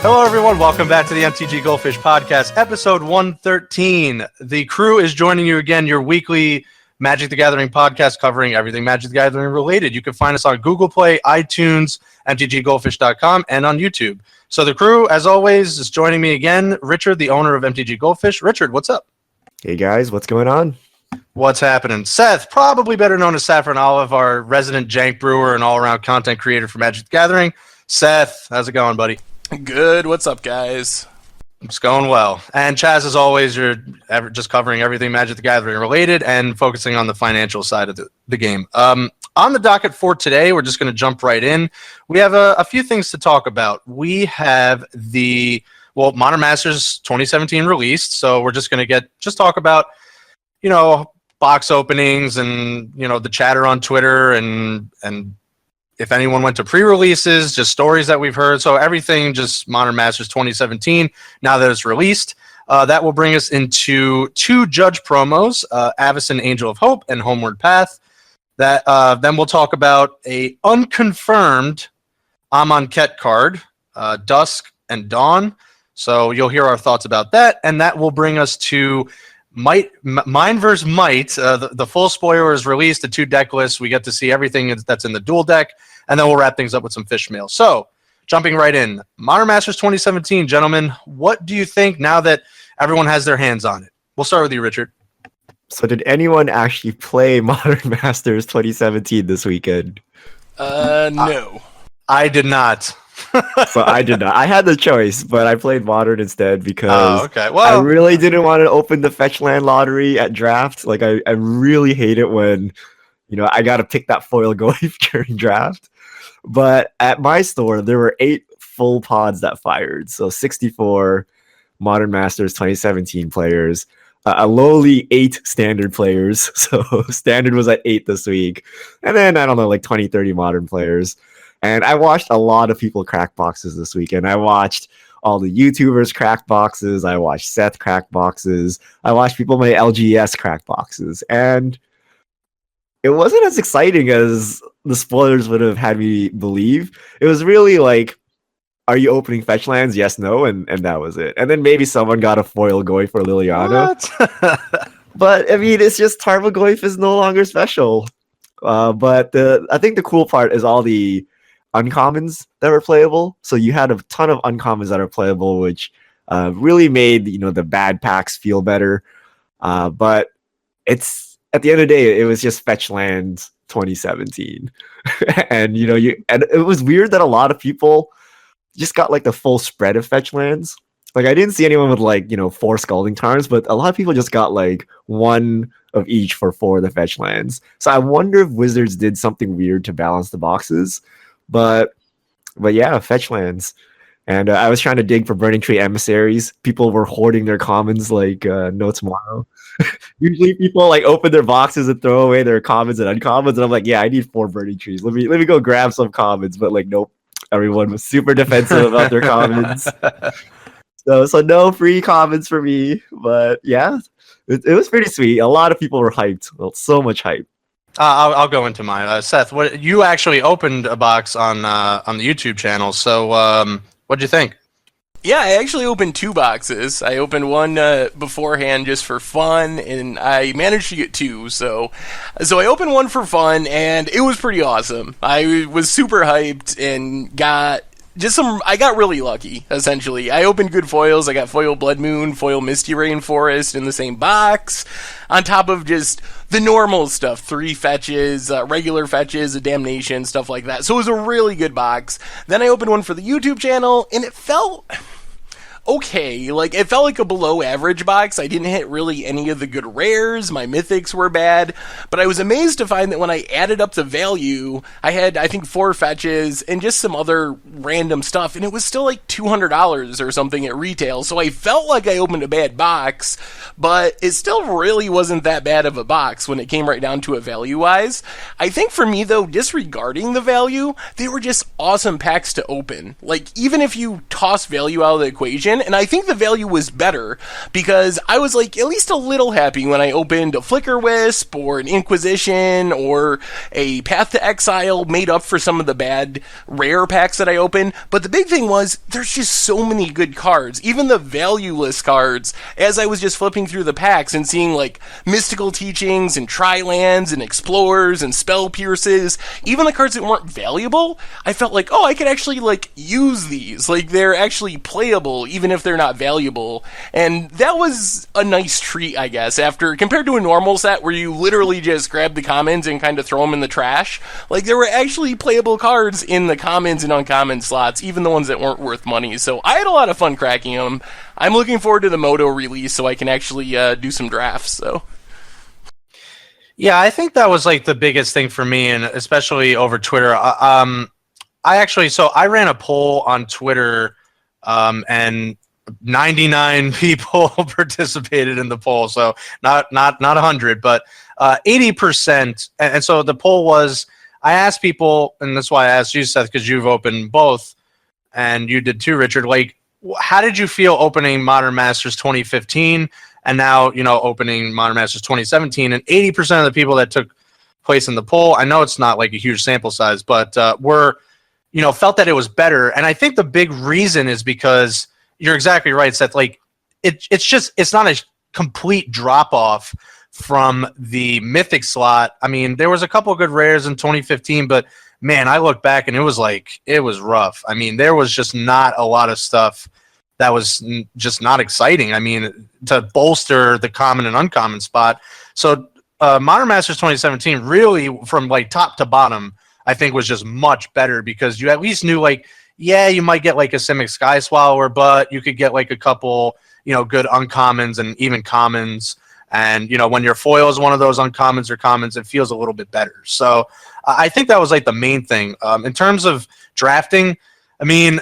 Hello, everyone. Welcome back to the MTG Goldfish Podcast, episode 113. The crew is joining you again, your weekly Magic the Gathering podcast covering everything Magic the Gathering related. You can find us on Google Play, iTunes, mtggoldfish.com, and on YouTube. So the crew, as always, is joining me again. Richard, the owner of MTG Goldfish. Richard, what's up? Hey, guys. What's going on? What's happening? Seth, probably better known as Saffron Olive, our resident jank brewer and all-around content creator for Magic the Gathering. Seth, how's it going, buddy? Good. What's up, guys? It's going well. And Chaz, as always, you're just covering everything Magic the Gathering related and focusing on the financial side of the game. On the docket for today, we're just going to jump right in. We have a few things to talk about. We have Modern Masters 2017 released, so we're just going to talk about, box openings and, the chatter on Twitter and if anyone went to pre-releases, just stories that we've heard. So everything just Modern Masters 2017, now that it's released. That will bring us into two judge promos, Avacyn, Angel of Hope, and Homeward Path. Then we'll talk about a unconfirmed Amonkhet card, Dusk and Dawn. So you'll hear our thoughts about that. And that will bring us to Mine vs. Might. The full spoiler is released, the two deck lists. We get to see everything that's in the dual deck. And then we'll wrap things up with some fish mail. So, jumping right in, Modern Masters 2017, gentlemen, what do you think now that everyone has their hands on it? We'll start with you, Richard. So did anyone actually play Modern Masters 2017 this weekend? No. I did not. So I did not. I had the choice, but I played Modern instead because Well, I really didn't want to open the fetch land lottery at draft. Like, I really hate it when, I got to pick that foil Goyf during draft. But at my store, there were 8 full pods that fired. So 64 Modern Masters 2017 players, a lowly 8 standard players. So standard was at 8 this week. And then, I don't know, like 20, 30 modern players. And I watched a lot of people crack boxes this weekend. I watched all the YouTubers crack boxes. I watched Seth crack boxes. I watched people play LGS crack boxes. And it wasn't as exciting as the spoilers would have had me believe. It was really like, are you opening fetch lands? Yes, no, and that was it. And then maybe someone got a foil Goyf for Liliana. But, I mean, it's just Tarva Goyf is no longer special. But I think the cool part is all the uncommons that were playable. So you had a ton of uncommons that are playable, which really made, the bad packs feel better. But it's, at the end of the day, it was just fetch lands 2017. And, and it was weird that a lot of people just got like the full spread of fetch lands. Like, I didn't see anyone with like, 4 Scalding Tarns, but a lot of people just got like 1 of each for 4 of the fetch lands. So I wonder if Wizards did something weird to balance the boxes. But yeah, fetch lands. And I was trying to dig for Burning Tree emissaries. People were hoarding their commons like no tomorrow. Usually people like open their boxes and throw away their commons and uncommons. And I'm like, yeah, I need 4 Burning Trees. Let me go grab some commons. But like, nope. Everyone was super defensive about their commons. So no free commons for me. But yeah, it was pretty sweet. A lot of people were hyped. Well, so much hype. I'll go into mine. Seth, you actually opened a box on the YouTube channel. So what'd you think? Yeah, I actually opened 2 boxes. I opened one beforehand just for fun, and I managed to get 2. So I opened one for fun, and it was pretty awesome. I was super hyped and got I got really lucky, essentially. I opened good foils. I got foil Blood Moon, foil Misty Rainforest in the same box, on top of just the normal stuff, 3 fetches, regular fetches, a Damnation, stuff like that. So it was a really good box. Then I opened one for the YouTube channel, and it felt okay. Like, it felt like a below average box. I didn't hit really any of the good rares. My mythics were bad. But I was amazed to find that when I added up the value, I had, I think, 4 fetches and just some other random stuff. And it was still like $200 or something at retail. So I felt like I opened a bad box, but it still really wasn't that bad of a box when it came right down to it value-wise. I think for me, though, disregarding the value, they were just awesome packs to open. Like, even if you toss value out of the equation, different, and I think the value was better because I was like at least a little happy when I opened a Flicker Wisp or an Inquisition or a Path to Exile made up for some of the bad rare packs that I opened. But the big thing was there's just so many good cards, even the valueless cards. As I was just flipping through the packs and seeing like Mystical Teachings and Tri-Lands and Explorers and Spell Pierces, even the cards that weren't valuable, I felt like, oh, I could actually like use these. Like they're actually playable even if they're not valuable. And that was a nice treat, I guess, after compared to a normal set where you literally just grab the commons and kind of throw them in the trash. Like there were actually playable cards in the commons and uncommon slots, even the ones that weren't worth money. So I had a lot of fun cracking them. I'm looking forward to the Moto release so I can actually do some drafts. So. Yeah, I think that was like the biggest thing for me, and especially over Twitter. I ran a poll on Twitter, and 99 people participated in the poll. So not 100, but 80%. And so the poll was, I asked people, and that's why I asked you, Seth, because you've opened both, and you did too, Richard. Like, how did you feel opening Modern Masters 2015 and now, opening Modern Masters 2017? And 80% of the people that took place in the poll, I know it's not like a huge sample size, but felt that it was better. And I think the big reason is because you're exactly right, Seth. Like, it's not a complete drop off from the Mythic slot. I mean, there was a couple of good rares in 2015, but man, I look back and it was rough. I mean, there was just not a lot of stuff that was just not exciting. I mean, to bolster the common and uncommon spot. So Modern Masters 2017 really, from like top to bottom, I think was just much better because you at least knew like, yeah, you might get like a Simic Sky Swallower, but you could get like a couple, good uncommons and even commons. And, when your foil is one of those uncommons or commons, it feels a little bit better. So I think that was like the main thing. In terms of drafting, I mean,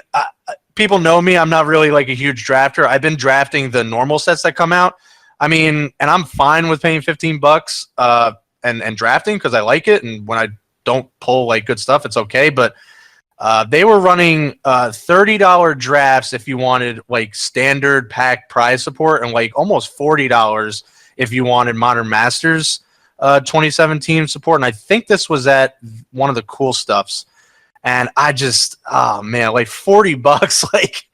people know me. I'm not really like a huge drafter. I've been drafting the normal sets that come out. I mean, and I'm fine with paying $15 and drafting because I like it. And when I don't pull like good stuff, it's okay. But they were running $30 drafts if you wanted like standard pack prize support, and like almost $40 if you wanted Modern Masters 2017 support. And I think this was at one of the cool stuffs. And I just, oh man, like $40, like,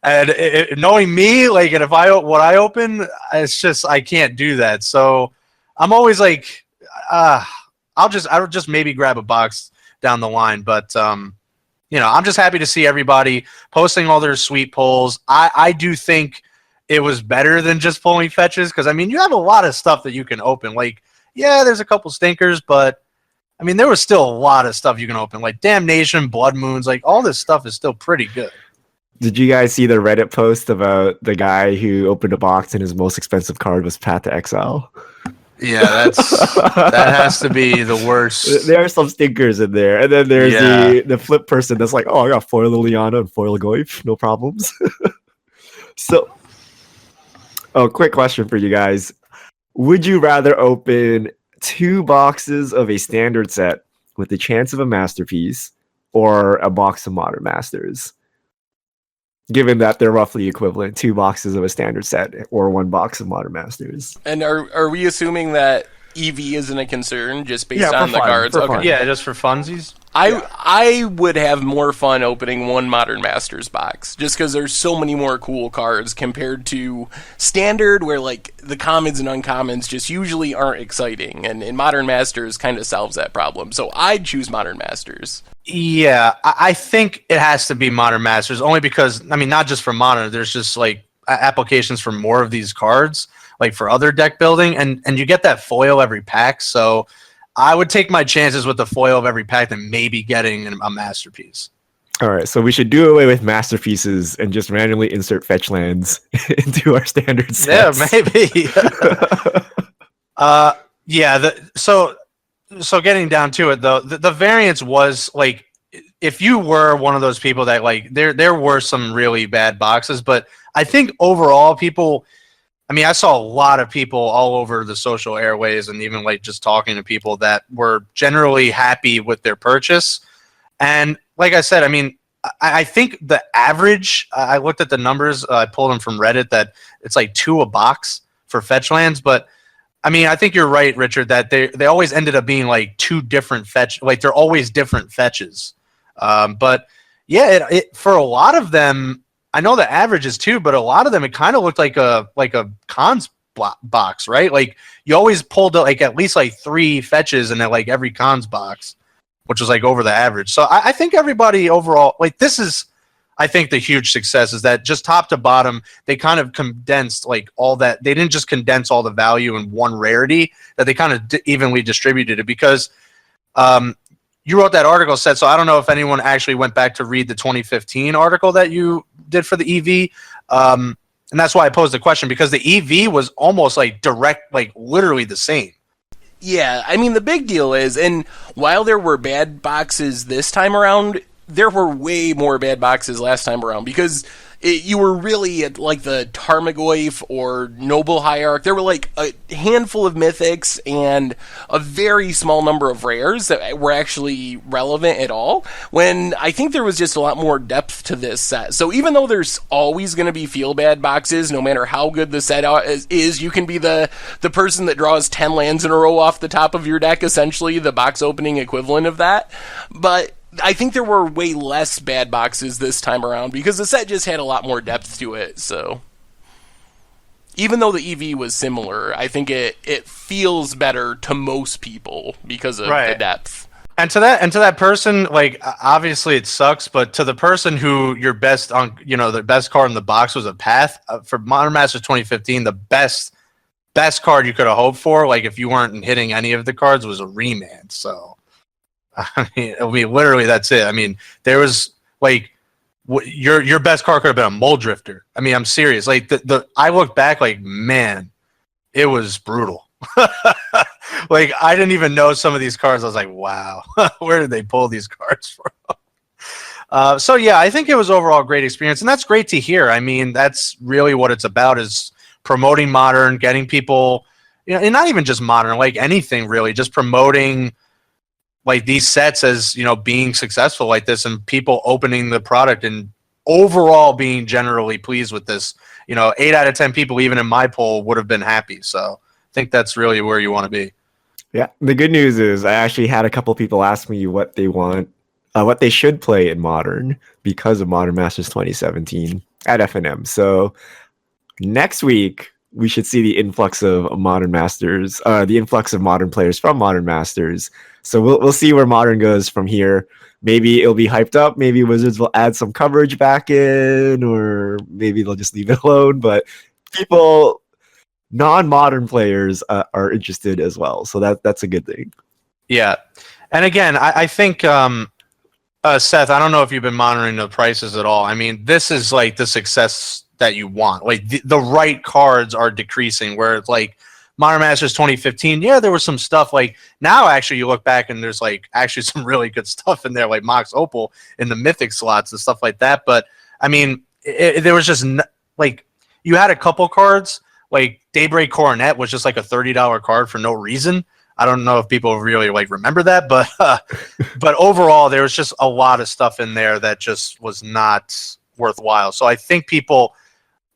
and knowing me, like, and if what I open, it's just, I can't do that. So I'm always like, I'll just maybe grab a box down the line. But, I'm just happy to see everybody posting all their sweet polls. I do think it was better than just pulling fetches because, I mean, you have a lot of stuff that you can open. Like, yeah, there's a couple stinkers, but I mean, there was still a lot of stuff you can open, like Damnation, Blood Moons, like all this stuff is still pretty good. Did you guys see the Reddit post about the guy who opened a box and his most expensive card was Path to Exile? Yeah, that has to be the worst. There are some stinkers in there, and then there's the flip person that's like, oh, I got foil Liliana and foil Goyf, no problems. So, quick question for you guys: would you rather open 2 boxes of a standard set with the chance of a masterpiece, or a box of Modern Masters? Given that they're roughly equivalent, 2 boxes of a standard set or 1 box of Modern Masters. And are we assuming that EV isn't a concern just based on the cards? Okay. Yeah, just for funsies. I would have more fun opening 1 Modern Masters box just because there's so many more cool cards compared to standard where like the commons and uncommons just usually aren't exciting, and Modern Masters kind of solves that problem. So I'd choose Modern Masters. Yeah, I think it has to be Modern Masters only because, I mean, not just for Modern, there's just like applications for more of these cards, like for other deck building, and you get that foil every pack. So I would take my chances with the foil of every pack than maybe getting a masterpiece. All right, so we should do away with masterpieces and just randomly insert fetch lands into our standard sets. Yeah, maybe. So getting down to it though, the variance was like, if you were one of those people that like, there were some really bad boxes, but I think overall people, I mean, I saw a lot of people all over the social airways and even like just talking to people that were generally happy with their purchase. And like I said, I mean, I think the average, I looked at the numbers, I pulled them from Reddit, that it's like 2 a box for fetch lands. But I mean, I think you're right, Richard, that they always ended up being like 2 different fetch, like they're always different fetches. But yeah, it for a lot of them, I know the average is 2, but a lot of them, it kind of looked like a cons box, right? Like you always pulled like at least like 3 fetches in like every cons box, which was like over the average. So I think everybody overall, like this is, I think the huge success is that just top to bottom, they kind of condensed like all that. They didn't just condense all the value in one rarity, that they kind of evenly distributed it, because you wrote that article, Seth, so I don't know if anyone actually went back to read the 2015 article that you did for the EV. And that's why I posed the question, because the EV was almost like direct, like literally the same. Yeah, I mean, the big deal is, and while there were bad boxes this time around, there were way more bad boxes last time around, because you were really at like the Tarmogoyf or Noble Hierarch. There were like a handful of mythics and a very small number of rares that were actually relevant at all, when I think there was just a lot more depth to this set. So even though there's always going to be feel bad boxes, no matter how good the set is, you can be the person that draws 10 lands in a row off the top of your deck, essentially the box opening equivalent of that. But I think there were way less bad boxes this time around, because the set just had a lot more depth to it. So even though the EV was similar, I think it feels better to most people because of the depth. And to that person, like obviously it sucks, but to the person who your best on, the best card in the box was a Path, for Modern Masters 2015, the best card you could have hoped for, like if you weren't hitting any of the cards, was a Remand. So I mean, literally that's it. I mean, there was like your best card could have been a Mole Drifter. I mean, I'm serious. Like I look back, like, man, it was brutal. Like I didn't even know some of these cards. I was like, wow, where did they pull these cards from? So yeah, I think it was overall a great experience, and that's great to hear. I mean, that's really what it's about, is promoting Modern, getting people, and not even just Modern, like anything really, just promoting like these sets as, being successful like this, and people opening the product and overall being generally pleased with this. 8 out of 10 people, even in my poll, would have been happy. So I think that's really where you want to be. Yeah. The good news is I actually had a couple people ask me what they want, what they should play in Modern because of Modern Masters 2017 at FNM. So next week, we should see the influx of Modern Masters, the influx of Modern players from Modern Masters. So we'll see where Modern goes from here. Maybe it'll be hyped up. Maybe Wizards will add some coverage back in, or maybe they'll just leave it alone. But people, non-Modern players, are interested as well. So that's a good thing. Yeah. And again, I think, Seth, I don't know if you've been monitoring the prices at all. I mean, this is like the success that you want. Like the right cards are decreasing, where it's like Modern Masters 2015, yeah, there was some stuff. Like now, actually, you look back and there's like actually some really good stuff in there, like Mox Opal in the Mythic slots and stuff like that. But I mean, there was just like you had a couple cards, like Daybreak Coronet was just like a $30 card for no reason. I don't know if people really like remember that, but but overall, there was just a lot of stuff in there that just was not worthwhile. So I think people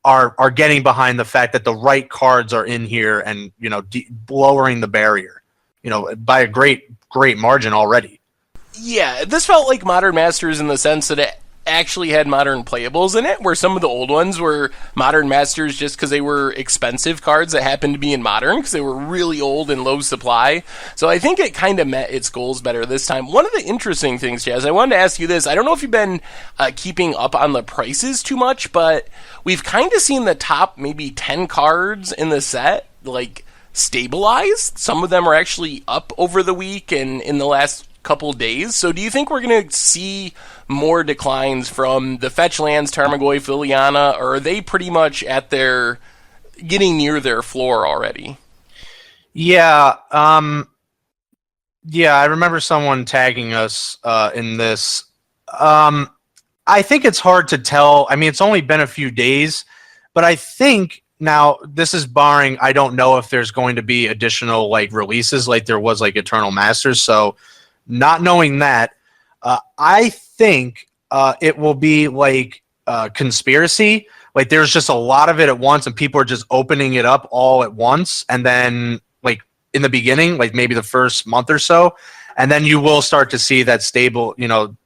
are getting behind the fact that the right cards are in here, and lowering the barrier, by a great margin already. Yeah, this felt like Modern Masters in the sense that it actually had Modern playables in it, where some of the old ones were Modern Masters just because they were expensive cards that happened to be in Modern because they were really old and low supply. So I think it kind of met its goals better this time. One of the interesting things, Jazz, I wanted to ask you this. I don't know if you've been keeping up on the prices too much, but we've kind of seen the top maybe 10 cards in the set, like, stabilized. Some of them are actually up over the week and in the last couple days. So do you think we're going to see more declines from the fetch lands, Tarmogoyf, Liliana, or are they pretty much at their getting near their floor already? Yeah, I remember someone tagging us in this. I think it's hard to tell. I mean, it's only been a few days, but I think now this is barring, I don't know if there's going to be additional like releases like there was like Eternal Masters. So not knowing that, I think it will be like conspiracy. Like there's just a lot of it at once, and people are just opening it up all at once, and then like in the beginning, like maybe the first month or so, and then you will start to see that stable,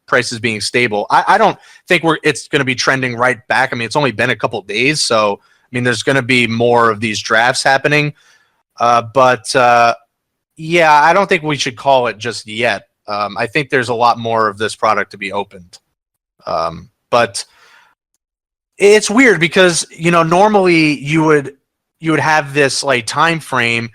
prices being stable. I don't think it's going to be trending right back. I mean, it's only been a couple days, so I mean, there's going to be more of these drafts happening, but yeah, I don't think we should call it just yet. I think there's a lot more of this product to be opened, but it's weird because normally you would have this like time frame.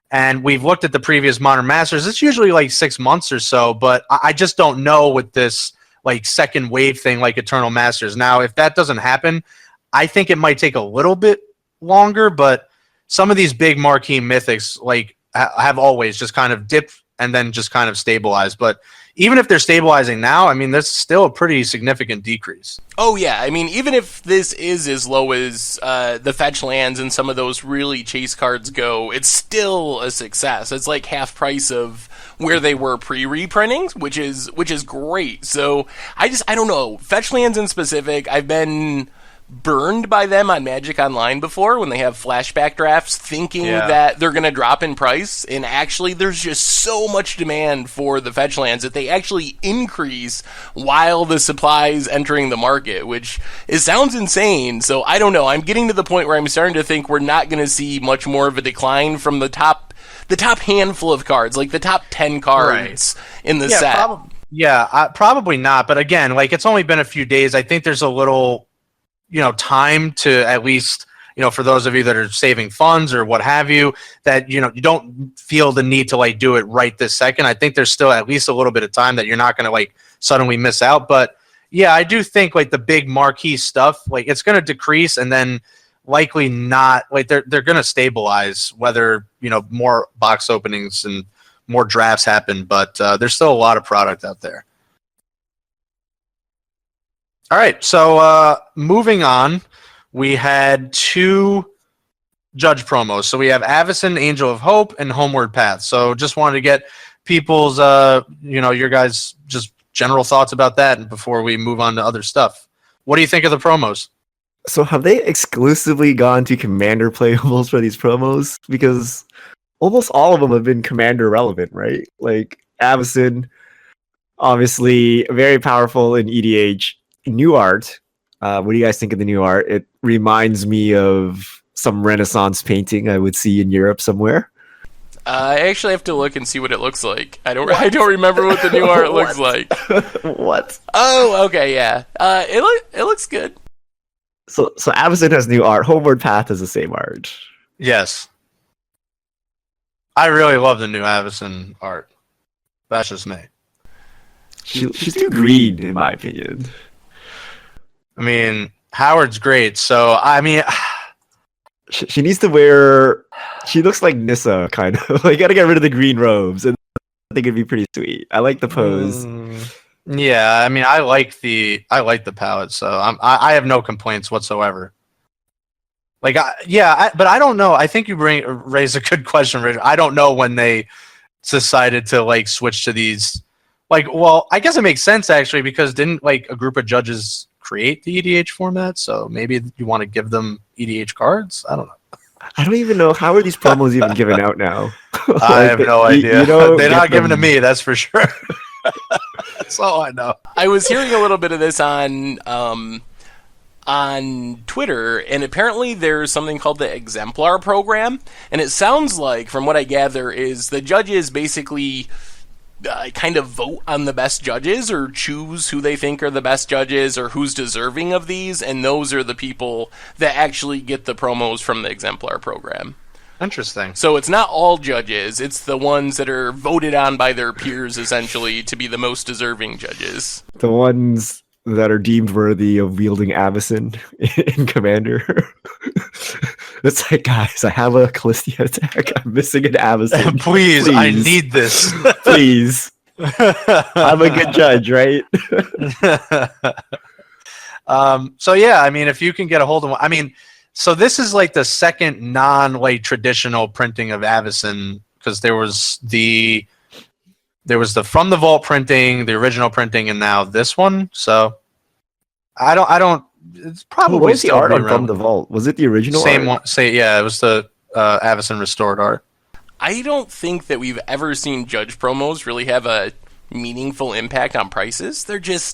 And we've looked at the previous Modern Masters. It's usually like 6 months or so, but I just don't know with this like second wave thing like Eternal Masters. Now, if that doesn't happen, I think it might take a little bit longer, but some of these big marquee mythics like have always just kind of dipped and then just kind of stabilized. But even if they're stabilizing now, I mean, that's still a pretty significant decrease. Oh, yeah. I mean, even if this is as low as the fetch lands and some of those really chase cards go, it's still a success. It's like half price of where they were pre-reprinting, which is great. So I don't know. Fetch lands in specific, I've been burned by them on Magic Online before when they have flashback drafts thinking that they're going to drop in price, and actually there's just so much demand for the fetch lands that they actually increase while the supply's entering the market, which sounds insane. So I don't know, I'm getting to the point where I'm starting to think we're not going to see much more of a decline from the top handful of cards, like the top 10 cards in the set. Probably not, but again, like it's only been a few days. I think there's a little time to at least, for those of you that are saving funds or what have you, that, you don't feel the need to like do it right this second. I think there's still at least a little bit of time that you're not going to like suddenly miss out. But yeah, I do think like the big marquee stuff, like it's going to decrease and then likely not, like they're going to stabilize whether, more box openings and more drafts happen, but there's still a lot of product out there. All right, so moving on, we had 2 judge promos. So we have Avacyn, Angel of Hope, and Homeward Path. So just wanted to get people's, your guys' just general thoughts about that, and before we move on to other stuff. What do you think of the promos? So have they exclusively gone to Commander playables for these promos? Because almost all of them have been Commander relevant, right? Like Avacyn, obviously very powerful in EDH. New art. What do you guys think of the new art? It reminds me of some Renaissance painting I would see in Europe somewhere. I actually have to look and see what it looks like. I don't remember what the new art looks like. What? Oh, okay, yeah. It looks good. So Avacyn has new art. Homeward Path has the same art. Yes. I really love the new Avacyn art. That's just me. She's too green, in my opinion. I mean, Howard's great, so I mean, she needs to wear. She looks like Nissa, kind of. Like, you gotta get rid of the green robes, and I think it'd be pretty sweet. I like the pose. Yeah, I mean, I like the palette, so I have no complaints whatsoever. Like, but I don't know. I think you raise a good question, Richard. I don't know when they decided to like switch to these. Like, well, I guess it makes sense actually, because didn't like a group of judges create the EDH format? So maybe you want to give them EDH cards? I don't know. I don't even know, how are these promos even given out now? I have no idea. They're not given to me, that's for sure. That's all I know. I was hearing a little bit of this on Twitter, and apparently there's something called the Exemplar program, and it sounds like, from what I gather, is the judges basically kind of vote on the best judges, or choose who they think are the best judges, or who's deserving of these, and those are the people that actually get the promos from the Exemplar program. Interesting. So it's not all judges, it's the ones that are voted on by their peers, essentially, to be the most deserving judges. The ones that are deemed worthy of wielding Avacyn in Commander. It's like, guys, I have a Callistia attack. I'm missing an Avacyn. Please, I need this. Please. I'm a good judge, right? So yeah, I mean, if you can get a hold of one, I mean, so this is like the second non-like traditional printing of Avacyn, because there was the From the Vault printing, the original printing, and now this one. So I don't. It's probably What was the still art be on From around. the Vault? Was it the original Same art? one. Yeah, it was the Avacyn restored art. I don't think that we've ever seen Judge promos really have a meaningful impact on prices.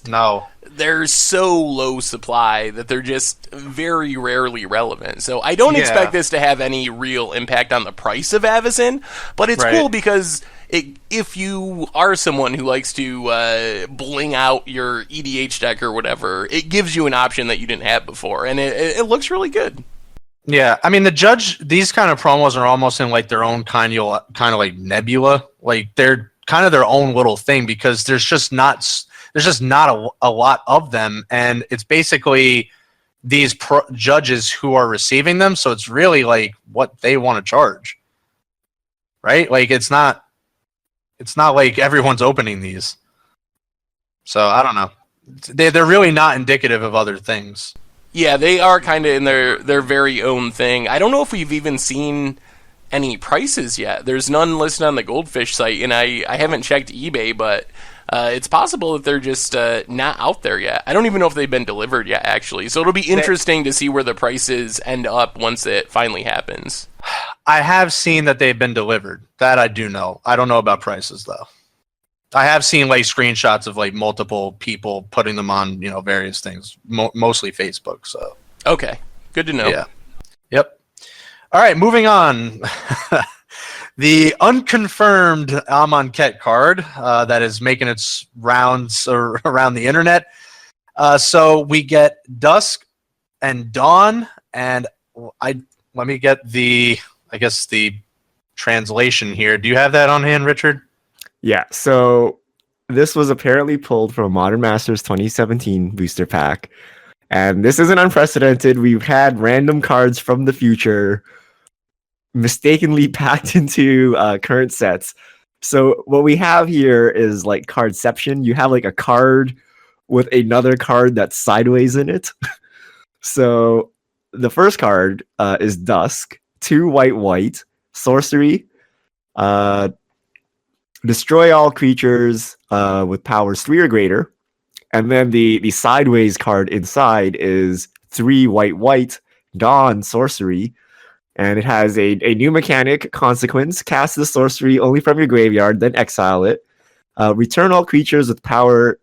No. They're so low supply that they're just very rarely relevant. So I don't expect this to have any real impact on the price of Avacyn, but it's cool because if you are someone who likes to bling out your EDH deck or whatever, it gives you an option that you didn't have before, and it looks really good. Yeah, I mean these kind of promos are almost in like their own kind of like nebula. Like they're kind of their own little thing because there's just not a lot of them, and it's basically these judges who are receiving them. So it's really like what they want to charge, right? Like it's not like everyone's opening these. So I don't know. They're really not indicative of other things. Yeah, they are kind of in their very own thing. I don't know if we've even seen any prices yet. There's none listed on the Goldfish site, and I haven't checked eBay, but it's possible that they're just not out there yet. I don't even know if they've been delivered yet, actually. So it'll be interesting to see where the prices end up once it finally happens. I have seen that they've been delivered. That I do know. I don't know about prices, though. I have seen like screenshots of like multiple people putting them on, various things, mostly Facebook. So okay, good to know. Yeah. Yep. All right, moving on. The unconfirmed Amonkhet card that is making its rounds around the internet. So we get Dusk and Dawn, and let me get the translation here. Do you have that on hand, Richard? Yeah, so this was apparently pulled from Modern Masters 2017 booster pack. And this isn't unprecedented. We've had random cards from the future mistakenly packed into current sets. So what we have here is like cardception. You have like a card with another card that's sideways in it. So the first card is Dusk, 2 white, sorcery. Destroy all creatures with powers 3 or greater. And then the sideways card inside is 3 white, Dawn, sorcery. And it has a new mechanic, consequence. Cast the sorcery only from your graveyard, then exile it. Return all creatures with power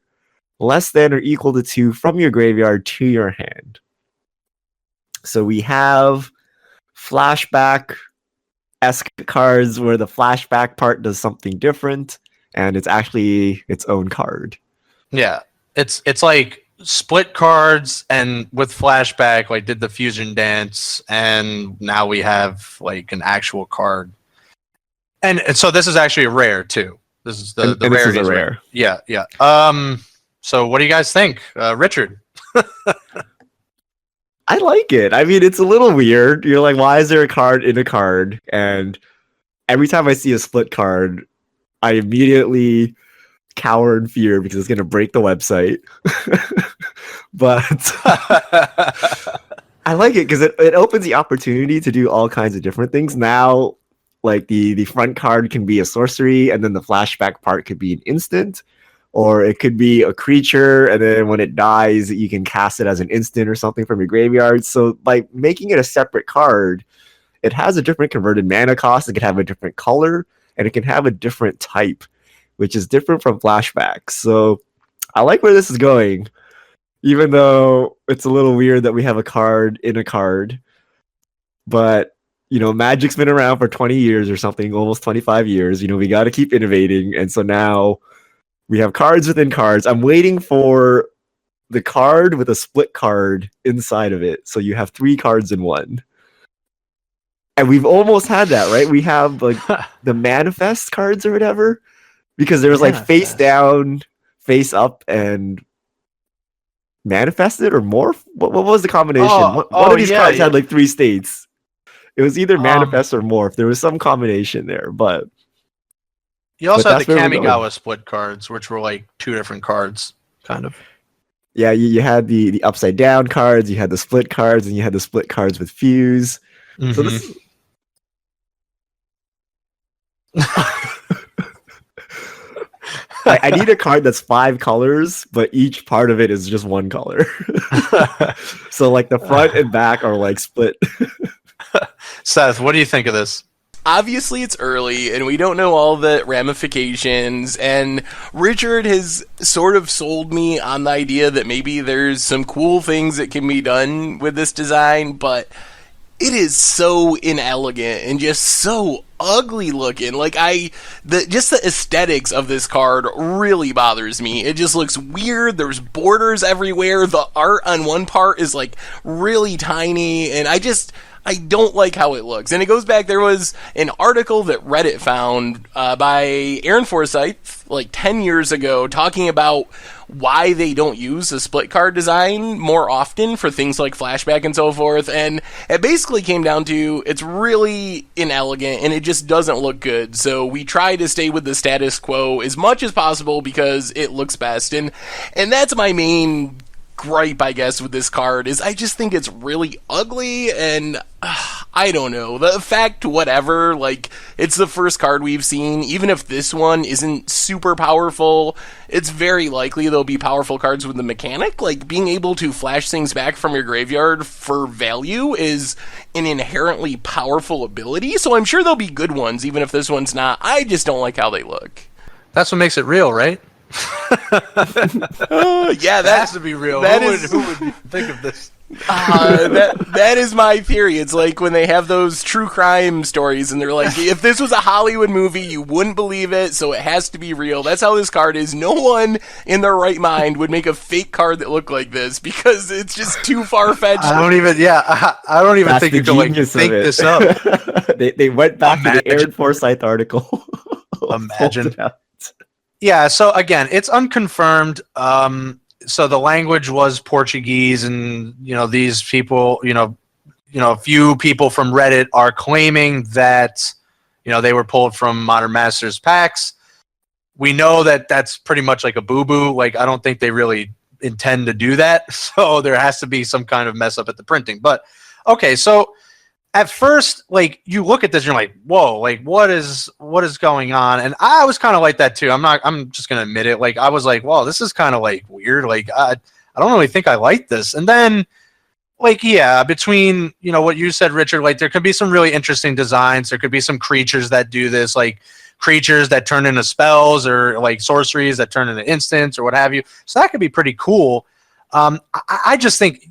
less than or equal to 2 from your graveyard to your hand. So we have flashback esque cards where the flashback part does something different, and it's actually its own card. Yeah, it's like split cards, and with flashback, like did the fusion dance, and now we have like an actual card. And so this is actually a rare too. This is the and rarity. This is a rare. Yeah. So what do you guys think, Richard? I like it. I mean, it's a little weird. You're like, why is there a card in a card? And every time I see a split card, I immediately cower in fear because it's going to break the website. But I like it because it opens the opportunity to do all kinds of different things. Now, like the front card can be a sorcery, and then the flashback part could be an instant. Or it could be a creature, and then when it dies, you can cast it as an instant or something from your graveyard. So by making it a separate card, it has a different converted mana cost, it can have a different color, and it can have a different type, which is different from flashbacks. So I like where this is going, even though it's a little weird that we have a card in a card. But, Magic's been around for 20 years or something, almost 25 years. We got to keep innovating. And so now we have cards within cards. I'm waiting for the card with a split card inside of it. So you have 3 cards in one. And we've almost had that, right? We have like the manifest cards or whatever. Because there's like face down, face up, and manifested or morph. What was the combination? One of these cards had like 3 states. It was either manifest or morph. There was some combination there, but you also had the Kamigawa split cards, which were like 2 different cards, kind of. Yeah, you had the upside down cards, you had the split cards, and you had the split cards with fuse. Mm-hmm. So this Like, I need a card that's 5 colors, but each part of it is just 1 color. So like the front and back are like split. Seth, what do you think of this? Obviously it's early and we don't know all the ramifications, and Richard has sort of sold me on the idea that maybe there's some cool things that can be done with this design, but it is so inelegant and just so ugly looking. Like, just the aesthetics of this card really bothers me. It just looks weird. There's borders everywhere. The art on one part is like really tiny, and I don't like how it looks. And it goes back, there was an article that Reddit found by Aaron Forsyth like 10 years ago talking about why they don't use the split card design more often for things like flashback and so forth. And it basically came down to it's really inelegant and it just doesn't look good. So we try to stay with the status quo as much as possible because it looks best. And that's my main gripe, I guess, with this card, is I just think it's really ugly, and I don't know. The effect, whatever, like, it's the first card we've seen. Even if this one isn't super powerful, it's very likely there'll be powerful cards with the mechanic. Like, being able to flash things back from your graveyard for value is an inherently powerful ability, so I'm sure there'll be good ones, even if this one's not. I just don't like how they look. That's what makes it real, right? Yeah, that has to be real. Who would think of this? That is my theory. It's like when they have those true crime stories and they're like, if this was a Hollywood movie, you wouldn't believe it, so it has to be real. That's how this card is. No one in their right mind would make a fake card that looked like this because it's just too far-fetched. I don't even That's think you can like think this up. They went back to the Aaron Forsyth article. Imagine. Yeah, so again, it's unconfirmed. So the language was Portuguese, and these people, a few people from Reddit are claiming that they were pulled from Modern Masters packs. We know that that's pretty much like a boo-boo. Like, I don't think they really intend to do that. So there has to be some kind of mess up at the printing. But okay, so at first, like, you look at this and you're like, whoa, like, what is going on? And I was kind of like that too. I'm just gonna admit it. Like, I was like, wow, this is kind of like weird. Like, I don't really think I like this. And then, like, yeah, between what you said, Richard, like, there could be some really interesting designs. There could be some creatures that do this, like creatures that turn into spells, or like sorceries that turn into instants, or what have you. So that could be pretty cool. I just think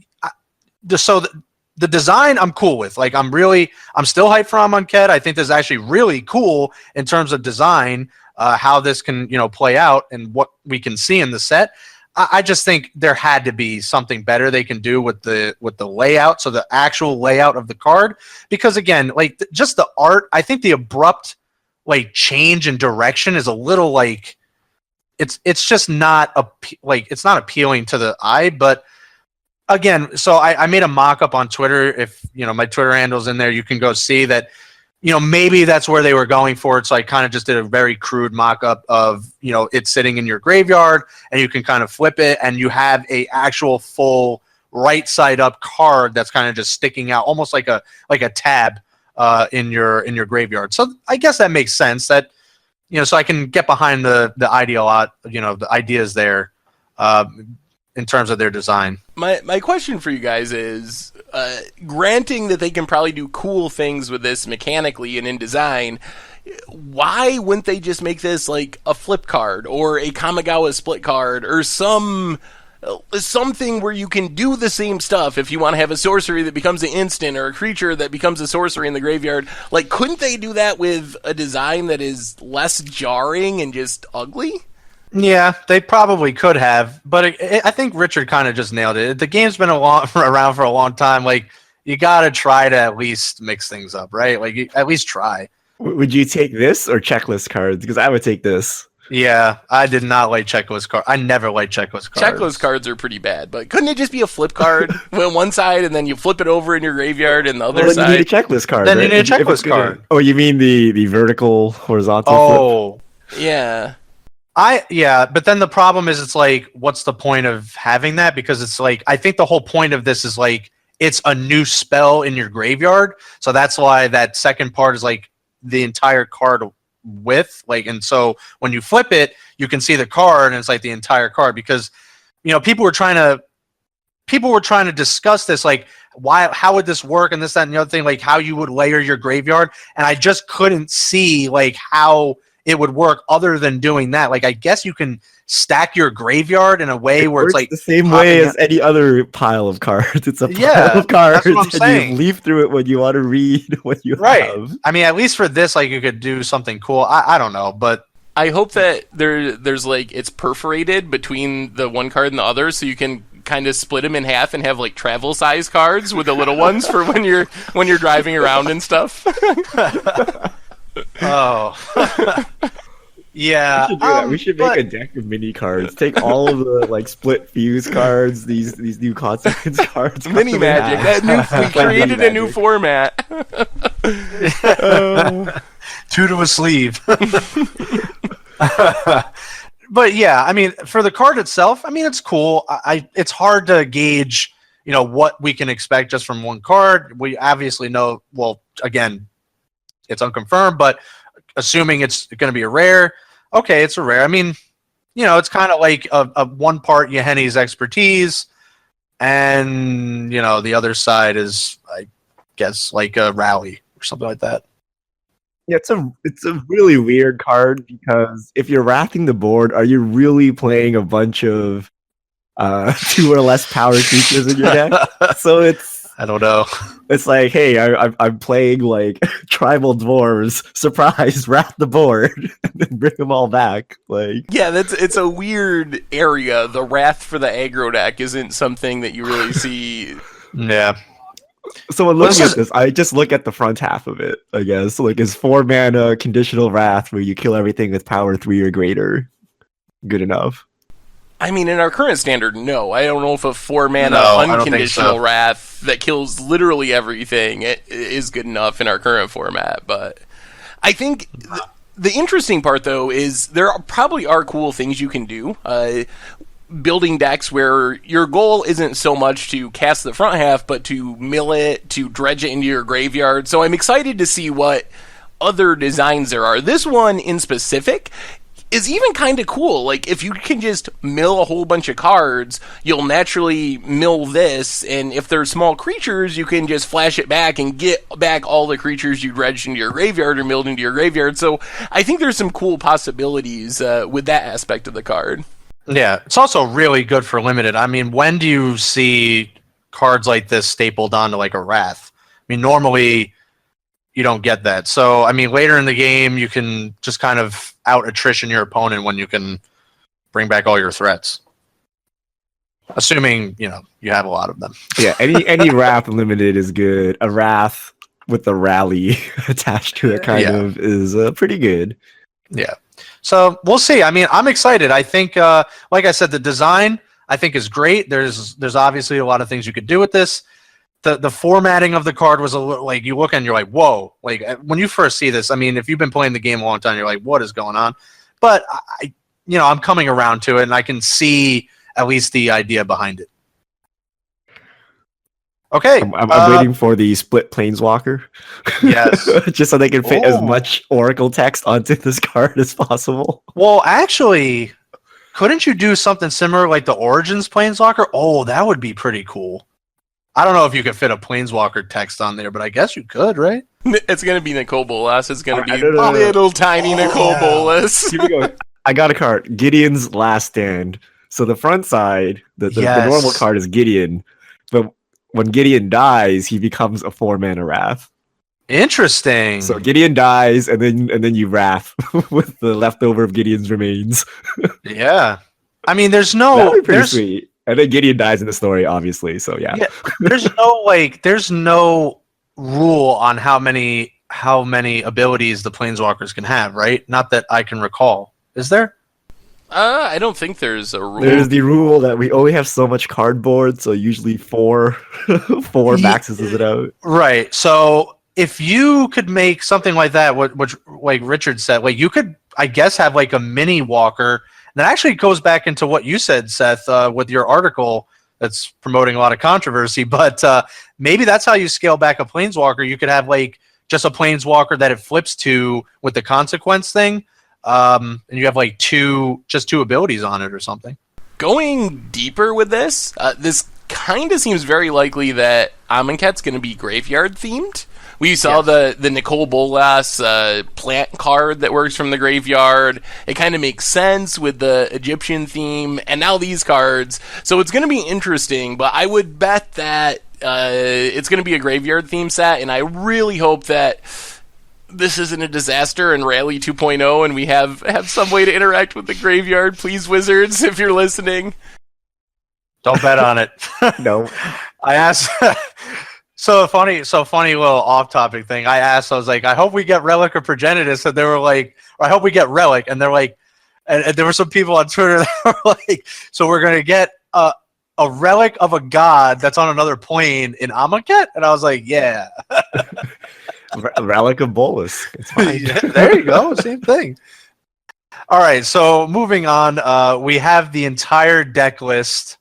the design I'm cool with. Like, I'm still hyped for Amonkhet. I think this is actually really cool in terms of design, how this can, play out and what we can see in the set. I just think there had to be something better they can do with the layout. So the actual layout of the card, because again, like, just the art, I think the abrupt like change in direction is a little like, it's just not it's not appealing to the eye. But again, so I made a mock-up on Twitter. If my Twitter handle's in there, you can go see that. Maybe that's where they were going for it. So I kind of just did a very crude mock-up of it sitting in your graveyard, and you can kind of flip it, and you have a actual full right side up card that's kind of just sticking out, almost like a tab in your graveyard. So I guess that makes sense. That so I can get behind the ideas there. In terms of their design. My question for you guys is, granting that they can probably do cool things with this mechanically and in design, why wouldn't they just make this like a flip card or a Kamigawa split card or something where you can do the same stuff if you want to have a sorcery that becomes an instant or a creature that becomes a sorcery in the graveyard? Like, couldn't they do that with a design that is less jarring and just ugly? Yeah, they probably could have, but I think Richard kind of just nailed it. The game's been around for a long time. Like, you got to try to at least mix things up, right? Like, at least try. Would you take this or checklist cards? Because I would take this. Yeah, I did not like checklist cards. I never liked checklist cards. Checklist cards are pretty bad, but couldn't it just be a flip card on one side and then you flip it over in your graveyard and the other side? You need a checklist card. Then right? you need a checklist card. Oh, you mean the vertical, horizontal flip? Yeah. But then the problem is, it's like, what's the point of having that? Because it's like, I think the whole point of this is like, it's a new spell in your graveyard. So that's why that second part is like the entire card width, like, and so when you flip it, you can see the card, and it's like the entire card. Because people were trying to discuss this, like, how would this work, and this, that, and the other thing, like how you would layer your graveyard, and I just couldn't see like how it would work other than doing that. Like, I guess you can stack your graveyard in a way where it's like the same way as any other pile of cards. It's a pile of that's cards, what I'm and saying. you leaf through it when you want to read what you have. I mean, at least for this, like, you could do something cool. I don't know, but I hope that there's like it's perforated between the one card and the other, so you can kind of split them in half and have like travel size cards with the little ones for when you're driving around and stuff. Oh. Yeah, we should make a deck of mini cards. Take all of the like split fuse cards, these new consequence cards. Mini Magic. We created a new format. 2 to a sleeve. But yeah, I mean, for the card itself, I mean, it's cool. It's hard to gauge, what we can expect just from one card. We obviously know. Well, again, it's unconfirmed, but assuming it's going to be a rare, okay, it's a rare. I mean, it's kind of like a one part Yahenni's expertise, and the other side is, I guess, like a rally or something like that. Yeah, it's a really weird card, because if you're wrathing the board, are you really playing a bunch of 2 or less power creatures in your deck? So I don't know. It's like, hey, I'm playing like tribal dwarves. Surprise, wrath the board, and then bring them all back. Like, yeah, it's a weird area. The wrath for the aggro deck isn't something that you really see. Yeah. So when looking at this, I just look at the front half of it, I guess. Like, is 4 mana conditional wrath where you kill everything with power 3 or greater good enough? I mean, in our current standard, no. I don't know if a 4 mana unconditional wrath that kills literally everything is good enough in our current format. But I think the interesting part, though, is there probably are cool things you can do. Building decks where your goal isn't so much to cast the front half, but to mill it, to dredge it into your graveyard. So I'm excited to see what other designs there are. This one in specific is even kind of cool. Like, if you can just mill a whole bunch of cards, you'll naturally mill this, and if they're small creatures, you can just flash it back and get back all the creatures you dredged into your graveyard or milled into your graveyard. So I think there's some cool possibilities with that aspect of the card. Yeah, it's also really good for limited. I mean, when do you see cards like this stapled onto like a Wrath? I mean, normally you don't get that. So, I mean, later in the game, you can just kind of out attrition your opponent when you can bring back all your threats. Assuming, you have a lot of them. Yeah, any Wrath limited is good. A Wrath with a rally attached to it of is pretty good. Yeah. So we'll see. I mean, I'm excited. I think, like I said, the design I think is great. There's obviously a lot of things you could do with this. The formatting of the card was a little like, you look and you're like, whoa. Like, when you first see this, I mean, if you've been playing the game a long time, you're like, what is going on? But I'm coming around to it, and I can see at least the idea behind it. Okay. I'm waiting for the split planeswalker. Yes. Just so they can fit as much Oracle text onto this card as possible. Well, actually, couldn't you do something similar like the Origins planeswalker? Oh, that would be pretty cool. I don't know if you could fit a planeswalker text on there, but I guess you could, right? It's going to be Nicol Bolas. It's going to be little tiny Nicol Bolas. Here we go. I got a card. Gideon's Last Stand. So the front side, the normal card is Gideon, but when Gideon dies, he becomes a 4-mana Wrath. Interesting. So Gideon dies, and then you Wrath with the leftover of Gideon's remains. Yeah. I mean, there's sweet. And then Gideon dies in the story, obviously. So yeah. There's no rule on how many abilities the planeswalkers can have, right? Not that I can recall. Is there? I don't think there's a rule. There's the rule that we only have so much cardboard, so usually four maxes it out. Right. So if you could make something like that, which like Richard said, like you could, I guess, have like a mini walker. That actually goes back into what you said, Seth, with your article that's promoting a lot of controversy. But maybe that's how you scale back a planeswalker. You could have like just a planeswalker that it flips to with the consequence thing. And you have like two abilities on it or something. Going deeper with this, this kind of seems very likely that Amonkhet's going to be graveyard themed. We saw the Nicole Bolas plant card that works from the graveyard. It kind of makes sense with the Egyptian theme, and now these cards. So it's going to be interesting, but I would bet that it's going to be a graveyard theme set, and I really hope that this isn't a disaster and Rally 2.0 and we have some way to interact with the graveyard. Please, Wizards, if you're listening. Don't bet on it. No. I asked... So funny little off-topic thing. I was like, I hope we get Relic or Progenitus, and they were like, or I hope we get Relic, and they're like, and there were some people on Twitter that were like, so we're gonna get a relic of a god that's on another plane in Amonkhet, and I was like, yeah, Relic of Bolus. It's fine. Yeah, there you go, same thing. All right, so moving on, we have the entire deck list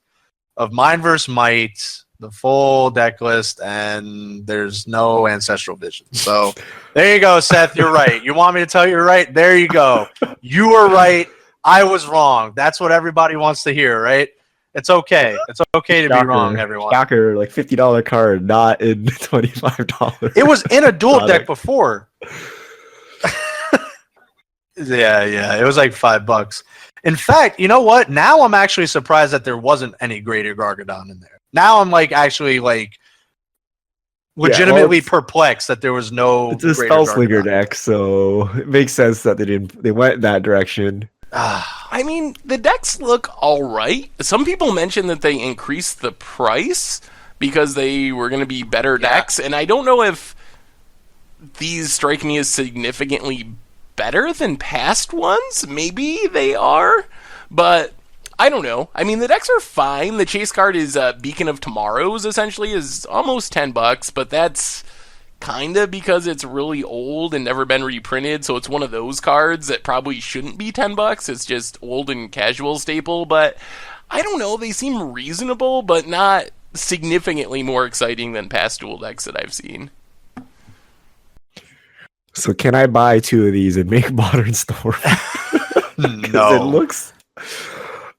of Mind vs. Might. The full deck list, and there's no Ancestral Vision. So there you go, Seth. You're right. You want me to tell you you're right? There you go. You were right. I was wrong. That's what everybody wants to hear, right? It's okay. It's okay to be wrong, everyone. Shocker, like $50 card, not in $25. It was in a dual deck before. Yeah. It was like $5. In fact, you know what? Now I'm actually surprised that there wasn't any Greater Gargadon in there. Now I'm like actually like legitimately perplexed that there was no. It's a Spellslinger deck, so it makes sense that they went in that direction. I mean, the decks look all right. Some people mentioned that they increased the price because they were going to be better decks, and I don't know if these strike me as significantly better than past ones. Maybe they are, but I don't know. I mean, the decks are fine. The chase card is Beacon of Tomorrows, essentially, is almost $10, but that's kind of because it's really old and never been reprinted, so it's one of those cards that probably shouldn't be $10. It's just old and casual staple, but I don't know. They seem reasonable, but not significantly more exciting than past dual decks that I've seen. So can I buy 2 of these and make Modern Storm? No. It looks...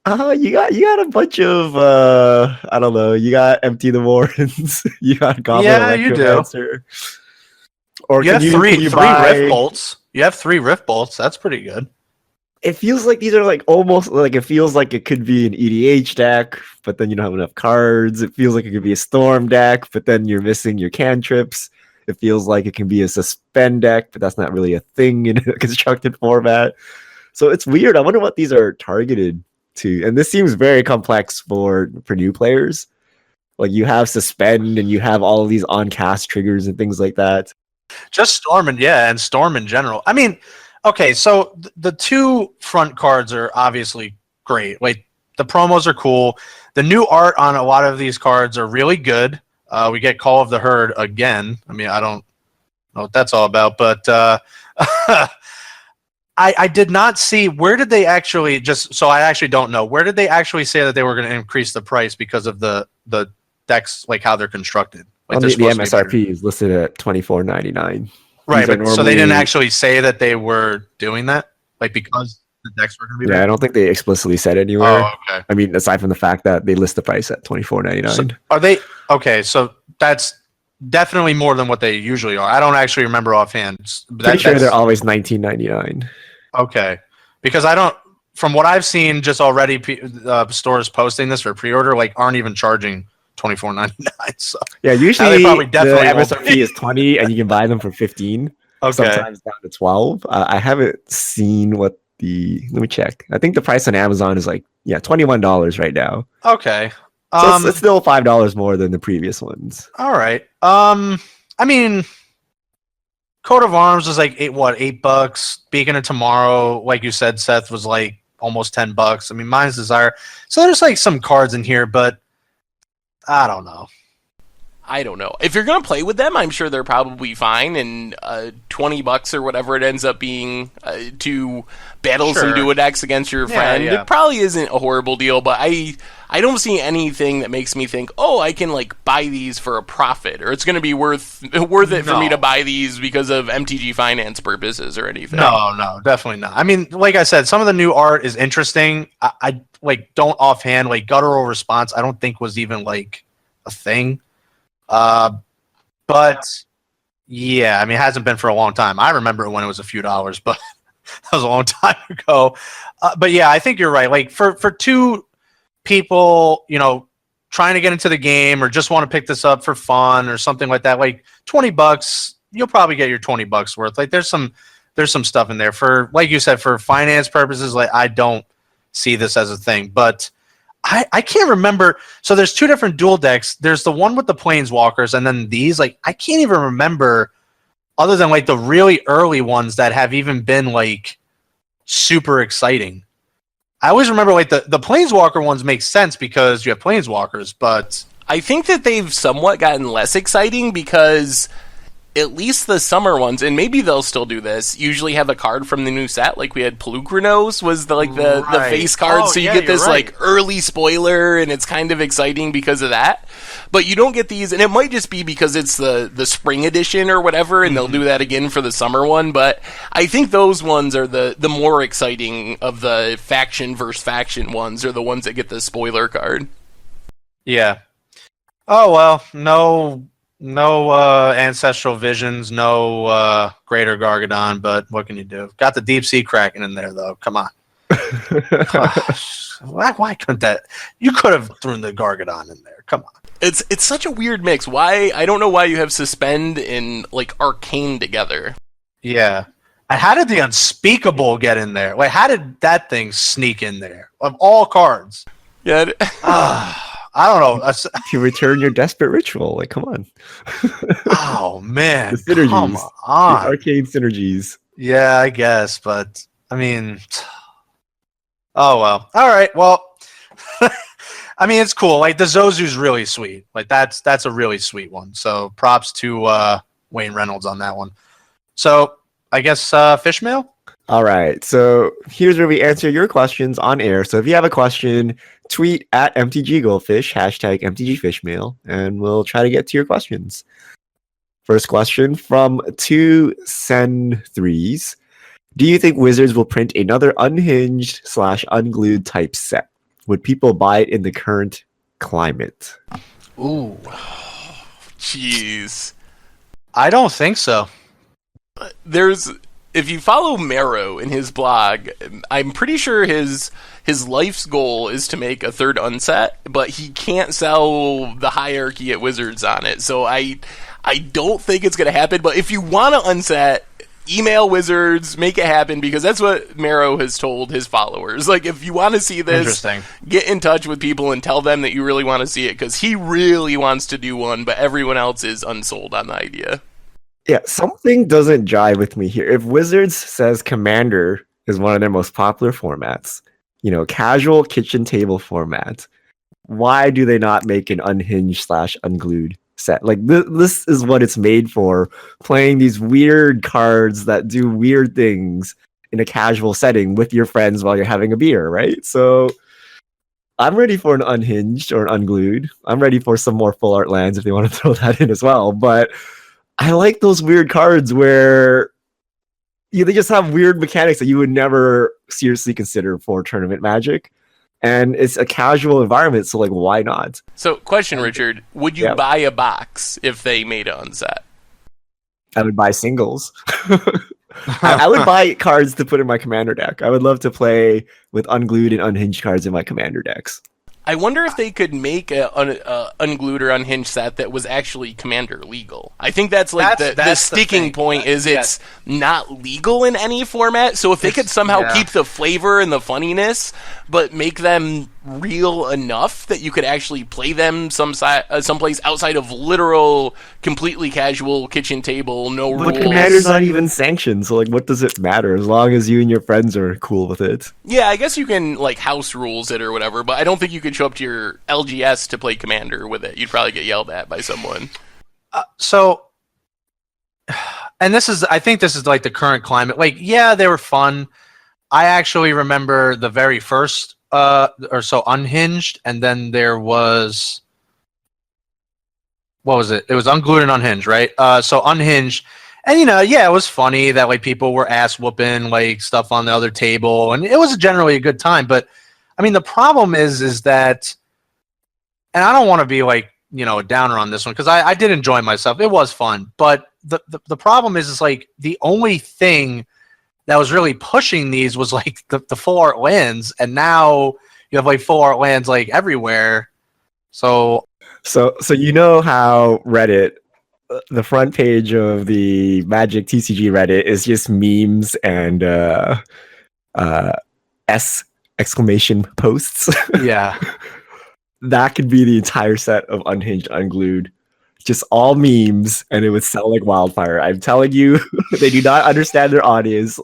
you got a bunch of I don't know. You got Empty the Warrens. You got Goblin Electromancer. Or you have three Rift Bolts. You have 3 Rift Bolts. That's pretty good. It feels like these are like almost like it feels like it could be an EDH deck, but then you don't have enough cards. It feels like it could be a Storm deck, but then you're missing your cantrips. It feels like it can be a Suspend deck, but that's not really a thing in a constructed format. So it's weird. I wonder what these are targeted to, and this seems very complex for new players. Like you have Suspend and you have all of these on cast triggers and things like that. Just Storm and Storm in general. I mean, okay, so the 2 front cards are obviously great. Like the promos are cool. The new art on a lot of these cards are really good. We get Call of the Herd again. I mean, I don't know what that's all about, but I did not see, where did they actually, just so I actually don't know, where did they actually say that they were going to increase the price because of the decks, like how they're constructed? Like the MSRP is listed at $24.99. Right, but so they didn't actually say that they were doing that? Like because the decks were going to be I don't think they explicitly said anywhere. Oh, okay. I mean, aside from the fact that they list the price at $24.99. So are they, okay, so that's definitely more than what they usually are. I don't actually remember offhand. Pretty sure they're always $19.99. Okay, because I don't, from what I've seen, just already stores posting this for pre-order like aren't even charging $24.99. So yeah, usually the MSRP is $20 and you can buy them for $15. Okay, sometimes down to $12. I haven't seen what let me check. I think the price on Amazon is like $21 right now. Okay, so it's still $5 more than the previous ones. All right. I mean, Coat of Arms was like $8? Beacon of Tomorrow, like you said, Seth, was like almost $10. I mean, Mind's Desire. So there's like some cards in here, but I don't know. I don't know. If you're going to play with them, I'm sure they're probably fine. And $20 or whatever it ends up being to battle some duo decks against your friend, it probably isn't a horrible deal. But I don't see anything that makes me think, oh, I can like buy these for a profit, or it's going to be worth it for me to buy these because of MTG finance purposes or anything. No, definitely not. I mean, like I said, some of the new art is interesting. I like don't offhand like guttural response. I don't think was even like a thing. But yeah, I mean, it hasn't been for a long time. I remember it when it was a few dollars, but that was a long time ago. But yeah, I think you're right. Like for two people, you know, trying to get into the game or just want to pick this up for fun or something like that, like $20, you'll probably get your $20 worth. Like there's some stuff in there for, like you said, for finance purposes. Like I don't see this as a thing, but I can't remember. So there's two different dual decks. There's the one with the planeswalkers, and then these, like, I can't even remember other than like the really early ones that have even been like super exciting. I always remember like the planeswalker ones make sense because you have planeswalkers, but I think that they've somewhat gotten less exciting because at least the summer ones, and maybe they'll still do this, usually have a card from the new set. Like we had Pelugrinos was the face card, so you get this like early spoiler, and it's kind of exciting because of that. But you don't get these, and it might just be because it's the spring edition or whatever, and they'll do that again for the summer one. But I think those ones are the more exciting of the faction versus faction ones, are the ones that get the spoiler card. Yeah. Oh well, no ancestral visions, no greater Gargadon, but what can you do? Got the deep sea Kraken in there though. Come on. Why couldn't that? You could have thrown the Gargadon in there. Come on. It's such a weird mix. Why? I don't know why you have Suspend and like Arcane together. Yeah. And how did the Unspeakable get in there? Like, how did that thing sneak in there of all cards? Yeah. I don't know. To return your desperate ritual, like, come on. Oh man, the synergies, come on, the arcane synergies. Yeah, I guess, but I mean, oh well. All right, well, I mean, it's cool. Like the Zozu's really sweet. Like that's a really sweet one. So props to Wayne Reynolds on that one. So I guess fish mail. All right, so here's where we answer your questions on air. So if you have a question, tweet at MTGGoldfish, hashtag MTGFishmail, and we'll try to get to your questions. First question from 2Sen3s. Do you think Wizards will print another unhinged / unglued type set? Would people buy it in the current climate? Ooh. Jeez. I don't think so. If you follow Marrow in his blog, I'm pretty sure his life's goal is to make a third unset, but he can't sell the hierarchy at Wizards on it. So I don't think it's going to happen. But if you want to unset, email Wizards, make it happen, because that's what Marrow has told his followers. Like, if you want to see this, get in touch with people and tell them that you really want to see it, because he really wants to do one, but everyone else is unsold on the idea. Yeah, something doesn't jive with me here. If Wizards says Commander is one of their most popular formats, you know, casual kitchen table format, why do they not make an unhinged / unglued set? Like, this is what it's made for, playing these weird cards that do weird things in a casual setting with your friends while you're having a beer, right? So I'm ready for an unhinged or an unglued. I'm ready for some more full art lands if they want to throw that in as well, but I like those weird cards where they just have weird mechanics that you would never seriously consider for tournament Magic. And it's a casual environment, so like, why not? So, question, Richard, would you buy a box if they made it unset? I would buy singles. I would buy cards to put in my commander deck. I would love to play with unglued and unhinged cards in my commander decks. I wonder if they could make a unglued or unhinged set that was actually commander legal. I think that's like the sticking point is it's not legal in any format. So if they could somehow keep the flavor and the funniness, but make them real enough that you could actually play them someplace outside of literal, completely casual kitchen table, no rules. But Commander's not even sanctioned, so like, what does it matter as long as you and your friends are cool with it? Yeah, I guess you can like house rules it or whatever, but I don't think you could show up to your LGS to play Commander with it. You'd probably get yelled at by someone. And I think this is like the current climate. Like, yeah, they were fun. I actually remember the very first or so Unhinged, and then there was, what was it? It was Unglued and Unhinged, right? So Unhinged, and yeah, it was funny that like people were ass whooping like stuff on the other table, and it was generally a good time. But I mean, the problem is that, and I don't want to be like a downer on this one because I did enjoy myself. It was fun, but the problem is like the only thing that was really pushing these was like the full art lands, and now you have like full art lands like everywhere. So you know how Reddit, the front page of the Magic TCG Reddit is just memes and exclamation posts. Yeah. That could be the entire set of Unhinged, Unglued. Just all memes, and it would sell like wildfire. I'm telling you, they do not understand their audience.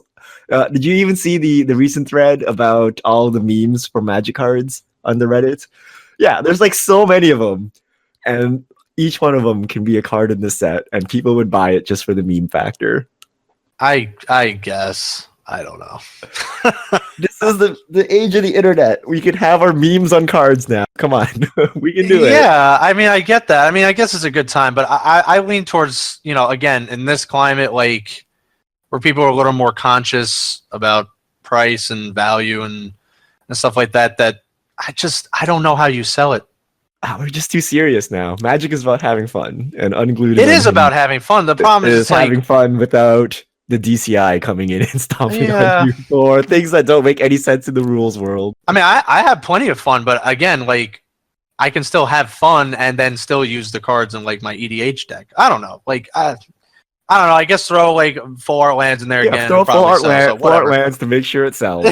Did you even see the recent thread about all the memes for Magic cards on the Reddit? Yeah, there's like so many of them, and each one of them can be a card in the set, and people would buy it just for the meme factor. I guess. I don't know. This is the age of the internet. We can have our memes on cards now. Come on. We can do it. Yeah, I mean, I get that. I mean, I guess it's a good time, but I lean towards, again, in this climate, like, where people are a little more conscious about price and value and stuff like that, that I don't know how you sell it. We're just too serious now. Magic is about having fun, and Unglued. It is about having fun. The problem is having fun without the DCI coming in and stomping on you for things that don't make any sense in the rules world. I mean, I have plenty of fun, but again, like, I can still have fun and then still use the cards in like my EDH deck. I don't know. Like, I don't know. I guess throw like full art lands in there again. Throw full art lands to make sure it sells.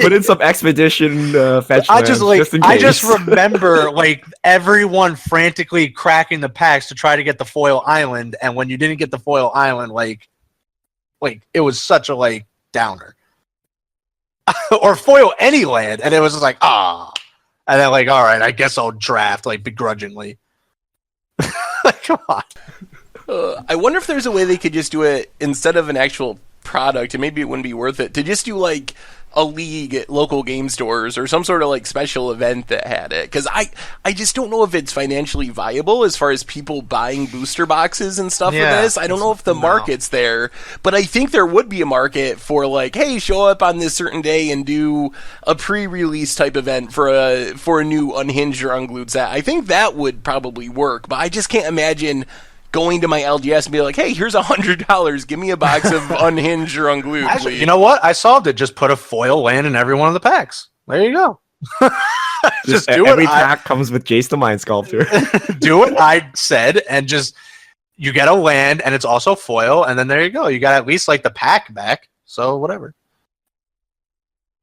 Put in some expedition fetch lands. I just remember like everyone frantically cracking the packs to try to get the foil island, and when you didn't get the foil island, like it was such a like downer. Or foil any land, and it was just like and then like, all right, I guess I'll draft like begrudgingly. Like, come on. I wonder if there's a way they could just do it instead of an actual product, and maybe it wouldn't be worth it to just do like a league at local game stores or some sort of like special event that had it, because I just don't know if it's financially viable as far as people buying booster boxes and stuff for this. I don't know if the market's there, but I think there would be a market for like, hey, show up on this certain day and do a pre-release type event for a new Unhinged or Unglued set. I think that would probably work, but I just can't imagine going to my LGS and be like, hey, here's $100. Give me a box of Unhinged or Unglued. Actually, you know what? I solved it. Just put a foil land in every one of the packs. There you go. Just do every pack comes with Jace the Mind Sculptor. Do what I said, and just you get a land, and it's also foil, and then there you go. You got at least like the pack back. So whatever.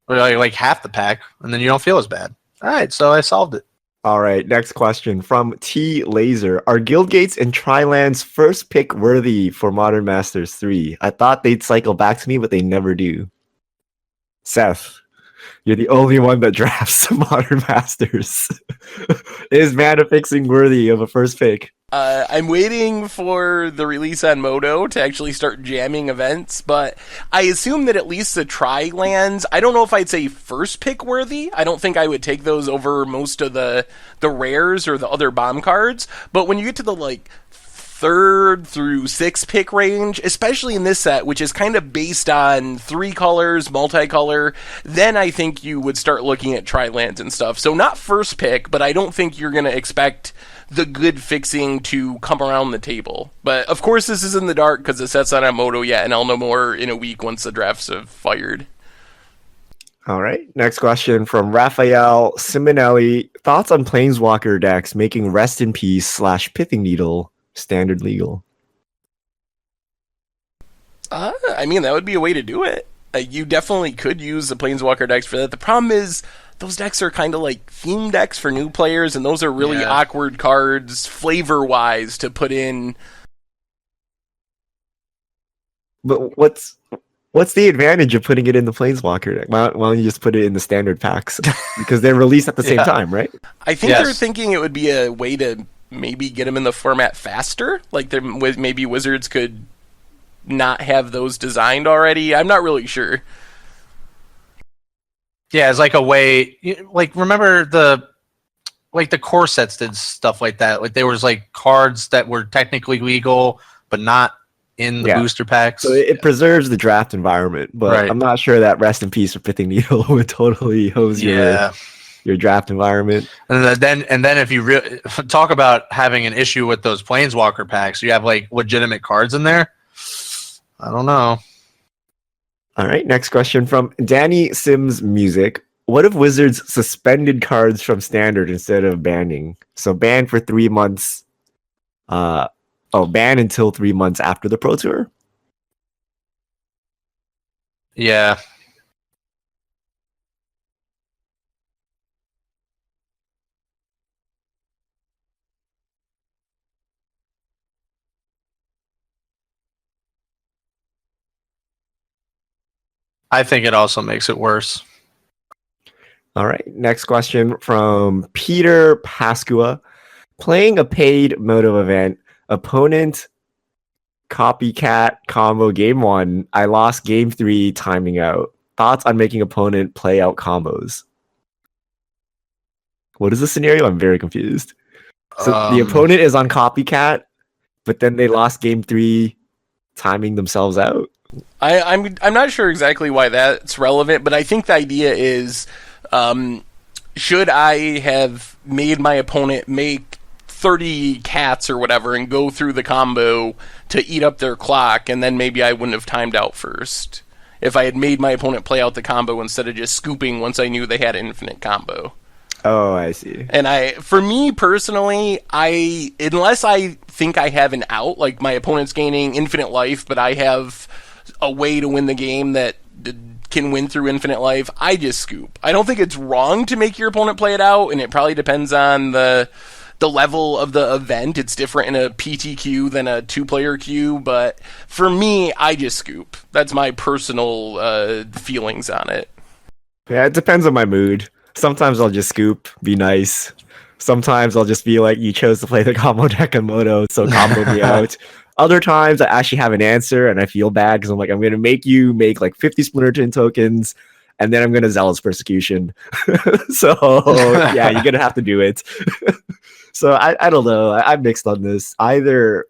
Or like half the pack, and then you don't feel as bad. All right, so I solved it. All right, next question from T Laser. Are Guildgates and Trilands first pick worthy for Modern Masters 3? I thought they'd cycle back to me, but they never do. Seth, you're the only one that drafts Modern Masters. Is mana fixing worthy of a first pick? I'm waiting for the release on Moto to actually start jamming events, but I assume that at least the Tri-lands, I don't know if I'd say first pick worthy. I don't think I would take those over most of the rares or the other bomb cards, but when you get to the like 3rd through 6th pick range, especially in this set, which is kind of based on 3 colors, multicolor, then I think you would start looking at Tri-lands and stuff. So not first pick, but I don't think you're going to expect the good fixing to come around the table. But of course this is in the dark because the set's not on Moto yet, and I'll know more in a week once the drafts have fired. All right, next question from Raphael Simonelli. Thoughts on Planeswalker decks making Rest in Peace / Pithing Needle standard legal? I mean, that would be a way to do it. You definitely could use the Planeswalker decks for that. The problem is those decks are kind of like theme decks for new players, and those are really awkward cards flavor-wise to put in. But what's the advantage of putting it in the Planeswalker deck? Why don't you just put it in the standard packs? Because they're released at the same time, right? I think they're thinking it would be a way to maybe get them in the format faster. Like maybe Wizards could not have those designed already. I'm not really sure. Yeah, it's like a way. Like remember the core sets did stuff like that. Like there was like cards that were technically legal but not in the booster packs. So it preserves the draft environment, but I'm not sure that Rest in Peace for Pithing Needle would totally hose your draft environment. And then if you talk about having an issue with those Planeswalker packs, you have like legitimate cards in there. I don't know. All right, next question from Danny Sims Music. What if Wizards suspended cards from standard instead of banning? So ban for 3 months. Ban until 3 months after the Pro Tour? Yeah. I think it also makes it worse. All right, next question from Peter Pascua. Playing a paid Moto event, opponent copycat combo game 1. I lost game 3 timing out. Thoughts on making opponent play out combos? What is the scenario? I'm very confused. So the opponent is on copycat, but then they lost game 3 timing themselves out. I'm not sure exactly why that's relevant, but I think the idea is, should I have made my opponent make 30 cats or whatever and go through the combo to eat up their clock, and then maybe I wouldn't have timed out first if I had made my opponent play out the combo instead of just scooping once I knew they had an infinite combo. Oh, I see. And for me personally, unless I think I have an out, like my opponent's gaining infinite life, but I have a way to win the game that can win through infinite life, I just scoop. I don't think it's wrong to make your opponent play it out, and it probably depends on the level of the event. It's different in a PT queue than a 2-player queue, but for me, I just scoop. That's my personal feelings on it. Yeah, it depends on my mood. Sometimes I'll just scoop, be nice. Sometimes I'll just be like, you chose to play the combo deck on Moto, so combo me out. Other times I actually have an answer and I feel bad because I'm like, I'm going to make you make like 50 Splinterton tokens, and then I'm going to Zealous Persecution. So yeah, you're going to have to do it. So I don't know. I'm mixed on this. Either,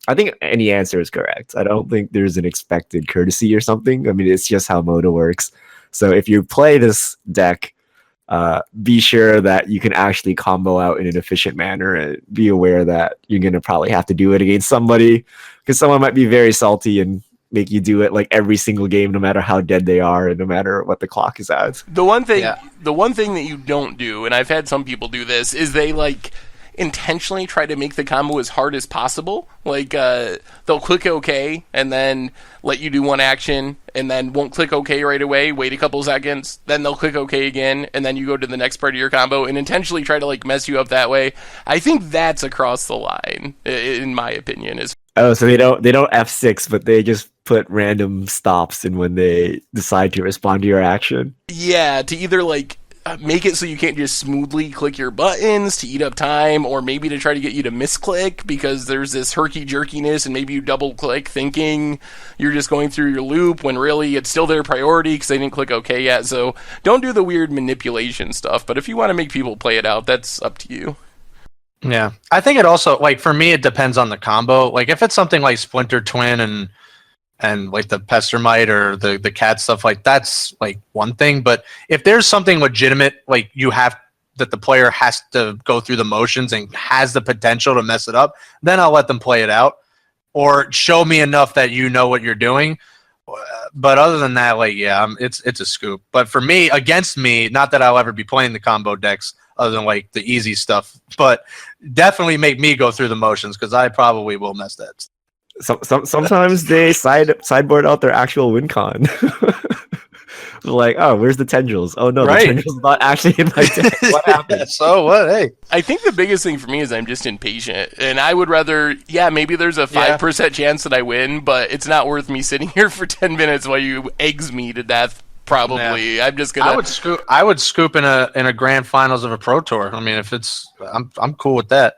I think any answer is correct. I don't think there's an expected courtesy or something. I mean, it's just how Moto works. So if you play this deck, be sure that you can actually combo out in an efficient manner, and be aware that you're going to probably have to do it against somebody, because someone might be very salty and make you do it like every single game, no matter how dead they are and no matter what the clock is at. The one thing that you don't do, and I've had some people do this, is they like intentionally try to make the combo as hard as possible. Like they'll click OK and then let you do one action, and then won't click OK right away, wait a couple seconds, then they'll click OK again, and then you go to the next part of your combo and intentionally try to like mess you up that way. I think that's across the line, in my opinion. So they don't F6, but they just put random stops in when they decide to respond to your action. Yeah, to either like make it so you can't just smoothly click your buttons to eat up time, or maybe to try to get you to misclick because there's this herky-jerkiness, and maybe you double-click thinking you're just going through your loop when really it's still their priority because they didn't click OK yet. So don't do the weird manipulation stuff, but if you want to make people play it out, that's up to you. Yeah. I think it also, like, for me, it depends on the combo. Like, if it's something like Splinter Twin and like the Pestermite or the cat stuff, like that's like one thing. But if there's something legitimate, like that the player has to go through the motions and has the potential to mess it up, then I'll let them play it out, or show me enough that you know what you're doing. But other than that, like, yeah, it's a scoop. But for me, against me, not that I'll ever be playing the combo decks other than like the easy stuff, but definitely make me go through the motions, because I probably will mess that. Sometimes they sideboard out their actual win con. Like, oh, where's the tendrils? Oh no, Right. the tendrils not actually in my deck. What happened? So what? Hey. I think the biggest thing for me is I'm just impatient, and I would rather, maybe there's a 5% chance that I win, but it's not worth me sitting here for 10 minutes while you eggs me to death. Probably, I'm just gonna. I would scoop in a grand finals of a pro tour. I mean, if it's, I'm cool with that.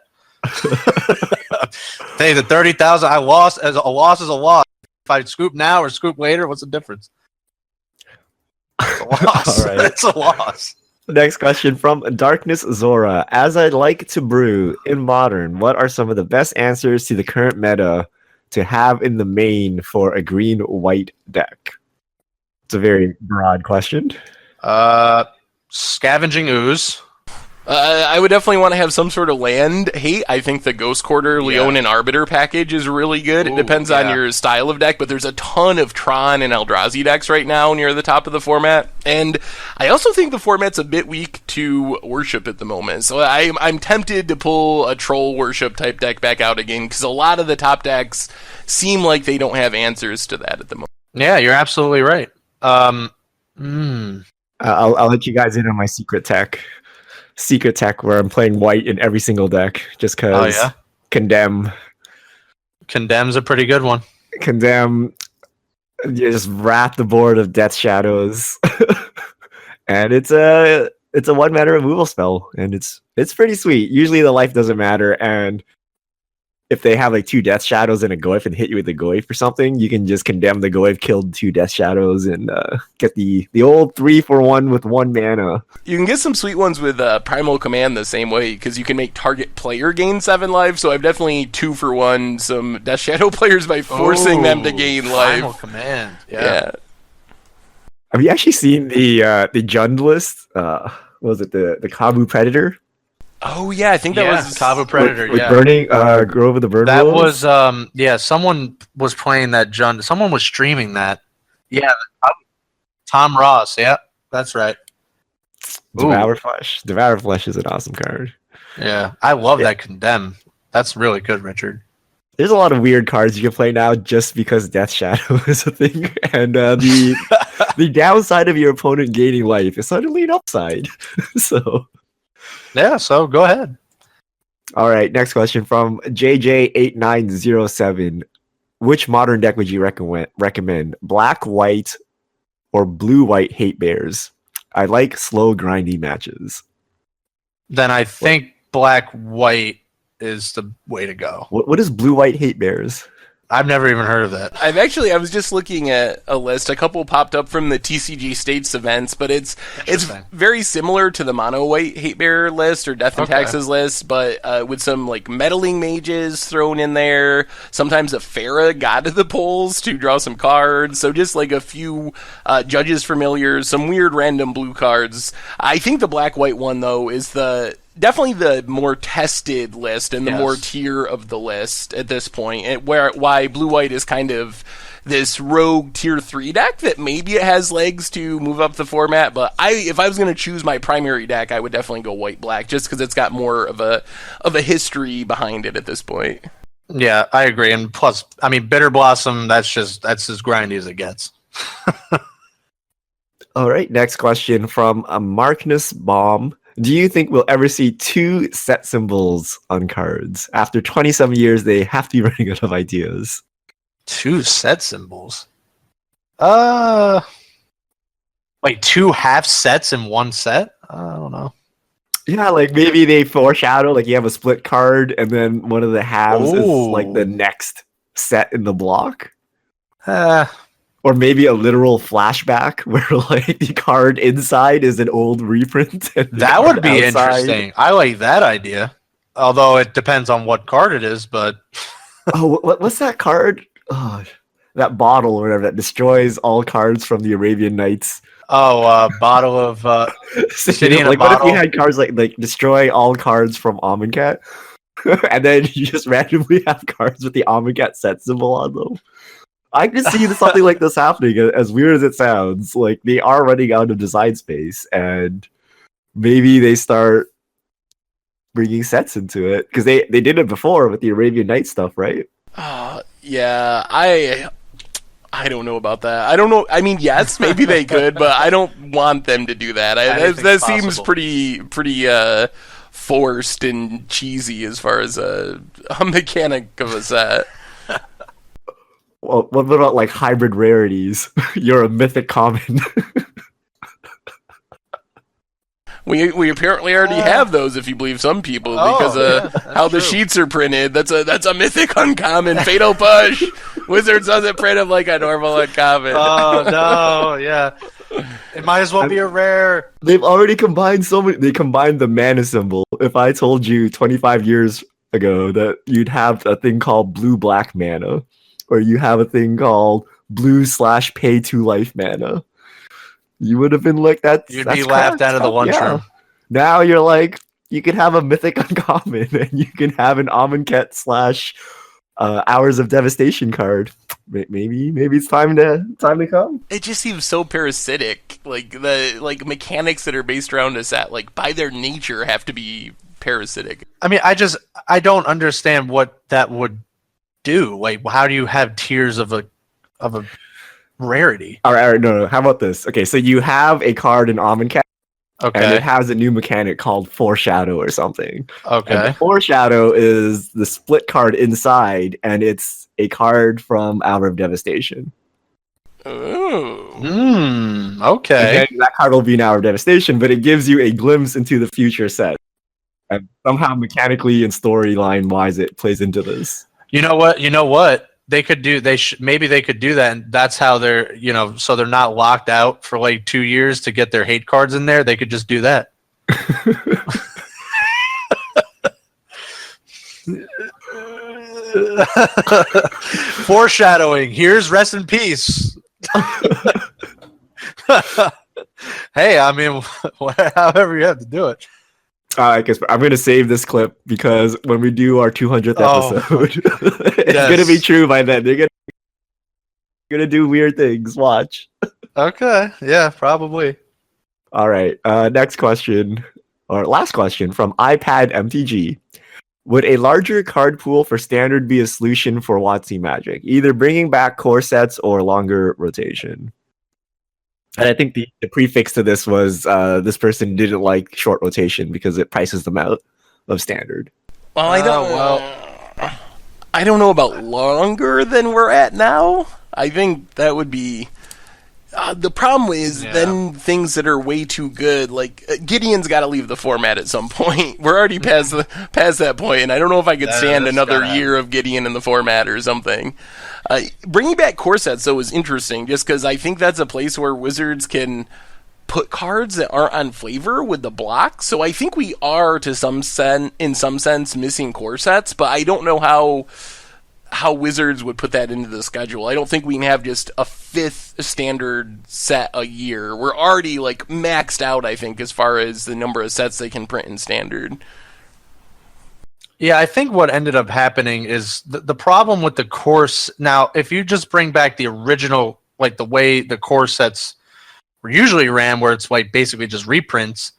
Hey, the 30,000 I lost, as a loss is a loss. If I scoop now or scoop later, what's the difference? It's a loss. All right. It's a loss. Next question from Darkness Zora. As I like to brew in Modern, what are some of the best answers to the current meta to have in the main for a green-white deck? It's a very broad question. Scavenging Ooze. I would definitely want to have some sort of land hate. I think the Ghost Quarter, Leon, and Arbiter package is really good. It depends on your style of deck, but there's a ton of Tron and Eldrazi decks right now near the top of the format. And I also think the format's a bit weak to worship at the moment. So I'm tempted to pull a Troll Worship type deck back out again, because a lot of the top decks seem like they don't have answers to that at the moment. Yeah, you're absolutely right. I'll let you guys in on my secret tech where I'm playing white in every single deck just because Condemn's a pretty good one. Condemn, you just wrap the board of Death Shadows. And it's a 1-mana removal spell, and it's pretty sweet. Usually the life doesn't matter, and if they have like 2 Death Shadows and a Goyf and hit you with the Goyf or something, you can just Condemn the Goyf, killed 2 Death Shadows, and get the old 3-for-1 with 1 mana. You can get some sweet ones with Primal Command the same way, because you can make target player gain 7 life, so I've definitely 2-for-1 some Death Shadow players by forcing them to gain life. Primal Command. Yeah. Have you actually seen the Jund list? What was it, the Kabu Predator? Oh yeah, I think that was Kabu Predator. With Burning Grove of the Burn That Wolves? was someone was playing that Jund. Someone was streaming that. Yeah, Tom Ross. Yeah, that's right. Devour Flesh. Devour Flesh is an awesome card. Yeah, I love that Condemn. That's really good, Richard. There's a lot of weird cards you can play now just because Death Shadow is a thing, and the downside of your opponent gaining life is suddenly an upside. So. Yeah, so go ahead. All right, next question from JJ8907. Which Modern deck would you recommend? Black, white, or blue-white Hate Bears? I like slow, grindy matches. Then I think black-white is the way to go. What is blue-white Hate Bears? I've never even heard of that. I was just looking at a list. A couple popped up from the TCG States events, but it's very similar to the mono white hate bearer list or Death and Taxes list, but with some like meddling mages thrown in there. Sometimes a Farah God of the Polls to draw some cards. So just like a few Judges Familiars, some weird random blue cards. I think the black white one though is definitely the more tested list and the more tier of the list at this point, and why blue-white is kind of this rogue tier 3 deck that maybe it has legs to move up the format, but if I was going to choose my primary deck, I would definitely go white-black just because it's got more of a history behind it at this point. Yeah, I agree, and plus, I mean, Bitter Blossom, that's as grindy as it gets. All right, next question from Markness Bomb. Do you think we'll ever see 2 set symbols on cards? After 27 years, they have to be running out of ideas. 2 set symbols? Wait, 2 half sets in 1 set? I don't know. Yeah, like maybe they foreshadow, like you have a split card, and then one of the halves is like the next set in the block. Or maybe a literal flashback where like the card inside is an old reprint. That would be interesting. I like that idea. Although it depends on what card it is, but what's that card? Oh, that bottle or whatever that destroys all cards from the Arabian Nights. Bottle of City in a like bottle. What if you had cards like destroy all cards from Amonkhet, and then you just randomly have cards with the Amonkhet set symbol on them? I can see something like this happening, as weird as it sounds. Like, they are running out of design space, and maybe they start bringing sets into it. Because they did it before with the Arabian Nights stuff, right? Yeah, I don't know about that. I don't know. I mean, yes, maybe they could, but I don't want them to do that. That seems pretty forced and cheesy as far as a mechanic of a set. Well, what about like hybrid rarities? You're a mythic common. We apparently already have those, if you believe some people, because how the sheets are printed. That's a mythic uncommon. Fatal push. Wizards doesn't print them like a normal uncommon. Oh no, yeah. It might as well be a rare. They've already combined so many. They combined the mana symbol. If I told you 25 years ago that you'd have a thing called blue-black mana, or you have a thing called blue/pay-2-life mana, you would have been like, You'd be laughed out of the lunchroom. Now you're like, you can have a mythic uncommon, and you can have an Amonkhet / Hours of Devastation card. Maybe it's time to come. It just seems so parasitic. Like the mechanics that are based around a set, like by their nature, have to be parasitic. I mean, I don't understand what that would do. Like, how do you have tiers of a rarity? All right, no. How about this? Okay, so you have a card in Amonkhet, Okay. and it has a new mechanic called Foreshadow or something. Okay. And the Foreshadow is the split card inside, and it's a card from Hour of Devastation. Oh. Okay. And that card will be an Hour of Devastation, but it gives you a glimpse into the future set. And somehow mechanically and storyline wise, it plays into this. You know what? They could do. Maybe they could do that, and that's how they're. So they're not locked out for like 2 years to get their hate cards in there. They could just do that. Foreshadowing. Here's rest in peace. Hey, I mean, however you have to do it. I guess I'm going to save this clip because when we do our 200th episode, it's going to be true by then. They're going to do weird things. Watch. Okay. Yeah, probably. All right. Next question, or last question from iPad MTG. Would a larger card pool for standard be a solution for WotC Magic? Either bringing back core sets or longer rotation? And I think the prefix to this was this person didn't like short rotation because it prices them out of standard. Well, I don't know about longer than we're at now. I think that would be... the problem is then things that are way too good, like Gideon's got to leave the format at some point. We're already past that point, and I don't know if I could stand another year of Gideon in the format or something. Bringing back core sets, though, is interesting, just because I think that's a place where Wizards can put cards that aren't on flavor with the block. So I think we are, in some sense, missing core sets, but I don't know how Wizards would put that into the schedule. I don't think we can have just a 5th standard set a year. We're already like maxed out, I think, as far as the number of sets they can print in standard. Yeah, I think what ended up happening is the problem with the course. Now, if you just bring back the original, like the way the core sets were usually ran, where it's like basically just reprints,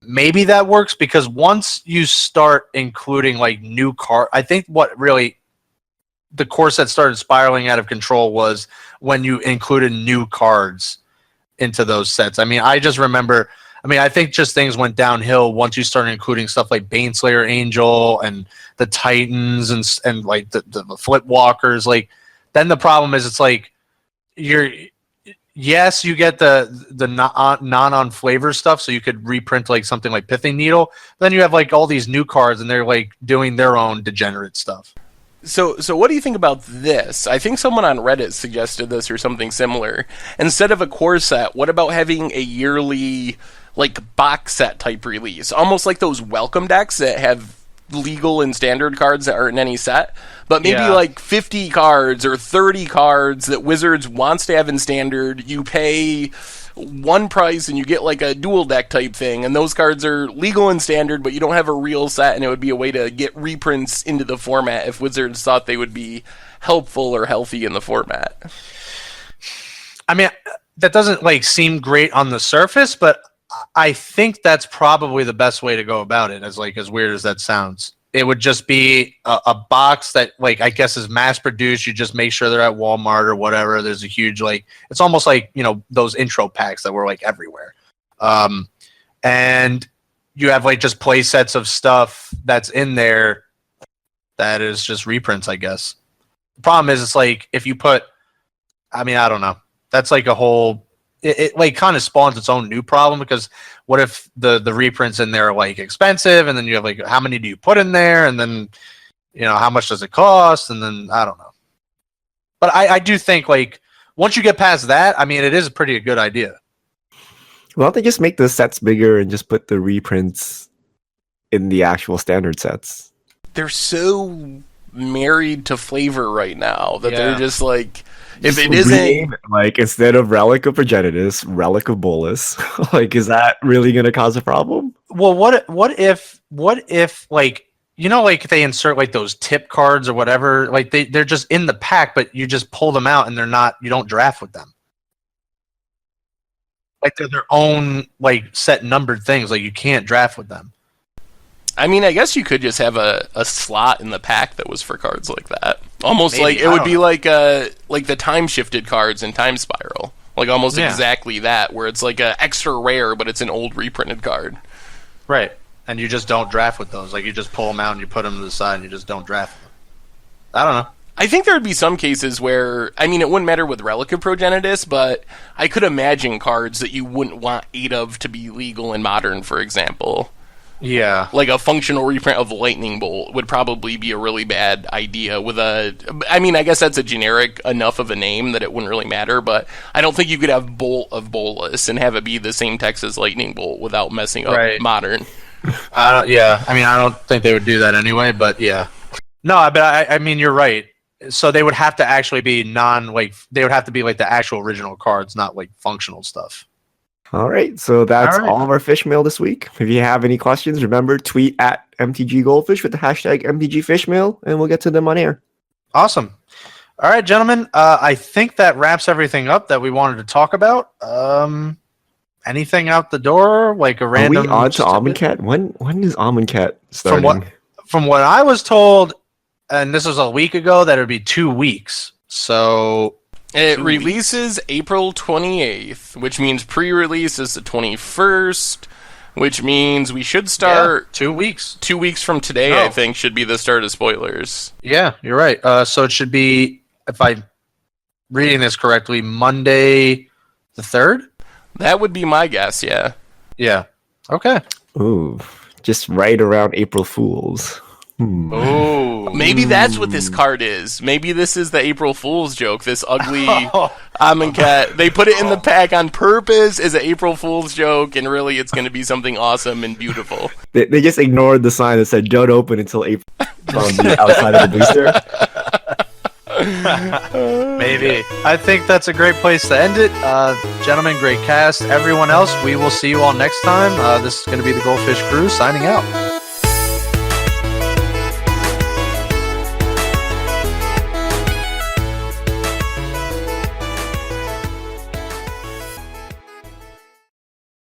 maybe that works, because once you start including like new card, I think what really the core set started spiraling out of control was when you included new cards into those sets. I mean, I think just things went downhill once you started including stuff like Baneslayer Angel and the Titans and like the Flip Walkers. Like, then the problem is it's like you get the non-on flavor stuff, so you could reprint like something like Pithing Needle. Then you have like all these new cards, and they're like doing their own degenerate stuff. So what do you think about this? I think someone on Reddit suggested this or something similar. Instead of a core set, what about having a yearly like box set type release? Almost like those welcome decks that have legal and standard cards that are in any set, but maybe like 50 cards or 30 cards that Wizards wants to have in standard. You pay one price and you get like a dual deck type thing, and those cards are legal and standard, but you don't have a real set, and it would be a way to get reprints into the format if Wizards thought they would be helpful or healthy in the format. I mean, that doesn't like seem great on the surface, but I think that's probably the best way to go about it, as weird as that sounds. it would just be a box that, like, I guess is mass produced. You just make sure they're at Walmart or whatever. There's a huge, like, it's almost like, you know, those intro packs that were like everywhere. And you have like just play sets of stuff that's in there that is just reprints, I guess. The problem is, it's like if you put, I mean, I don't know. That's like a whole, it like kind of spawns its own new problem, because what if the reprints in there are like expensive, and then you have like, how many do you put in there, and then, you know, how much does it cost, and then I don't know. But I do think, like, once you get past that, I mean, it is a pretty good idea. Why don't they just make the sets bigger and just put the reprints in the actual standard sets? They're so married to flavor right now that they're just like, if it rename isn't it, like, instead of Relic of Progenitus, Relic of Bolus, like, is that really going to cause a problem? Well, what if like, you know, like they insert like those tip cards or whatever, like they're just in the pack, but you just pull them out and you don't draft with them. Like they're their own like set numbered things, like you can't draft with them. I mean, I guess you could just have a slot in the pack that was for cards like that. Almost Maybe, like it would be like the time shifted cards in Time Spiral. Like almost exactly that, where it's like a extra rare, but it's an old reprinted card. Right. And you just don't draft with those. Like you just pull them out and you put them to the side and you just don't draft them. I don't know. I think there would be some cases where, I mean, it wouldn't matter with Relic of Progenitus, but I could imagine cards that you wouldn't want 8 of to be legal in Modern, for example. Yeah. Like a functional reprint of Lightning Bolt would probably be a really bad idea with a... I mean, I guess that's a generic enough of a name that it wouldn't really matter, but I don't think you could have Bolt of Bolus and have it be the same text as Lightning Bolt without messing up Modern. Yeah. I mean, I don't think they would do that anyway, but yeah. No, but I mean, you're right. So they would have to actually be they would have to be like the actual original cards, not like functional stuff. All right, so that's all of our fish mail this week. If you have any questions, remember, tweet at MTG Goldfish with the hashtag MTG Fishmail, and we'll get to them on air. Awesome. All right, gentlemen. I think that wraps everything up that we wanted to talk about. Anything out the door? Like a random... Are we on to Amonkhet? When is Amonkhet starting? From what I was told, and this was a week ago, that it would be 2 weeks. So... It releases April 28th, which means pre-release is the 21st, which means we should start... 2 weeks. 2 weeks from today, I think, should be the start of spoilers. Yeah, you're right. So it should be, if I'm reading this correctly, Monday the 3rd? That would be my guess, yeah. Yeah. Okay. Ooh, just right around April Fools. Oh, maybe that's what this card is. Maybe this is the April Fool's joke. This ugly Amonkhet. They put it in the pack on purpose as an April Fool's joke, and really, it's going to be something awesome and beautiful. They just ignored the sign that said "Don't open until April" on the outside of the booster. Maybe. I think that's a great place to end it. Gentlemen, great cast. Everyone else, we will see you all next time. This is going to be the Goldfish Crew signing out.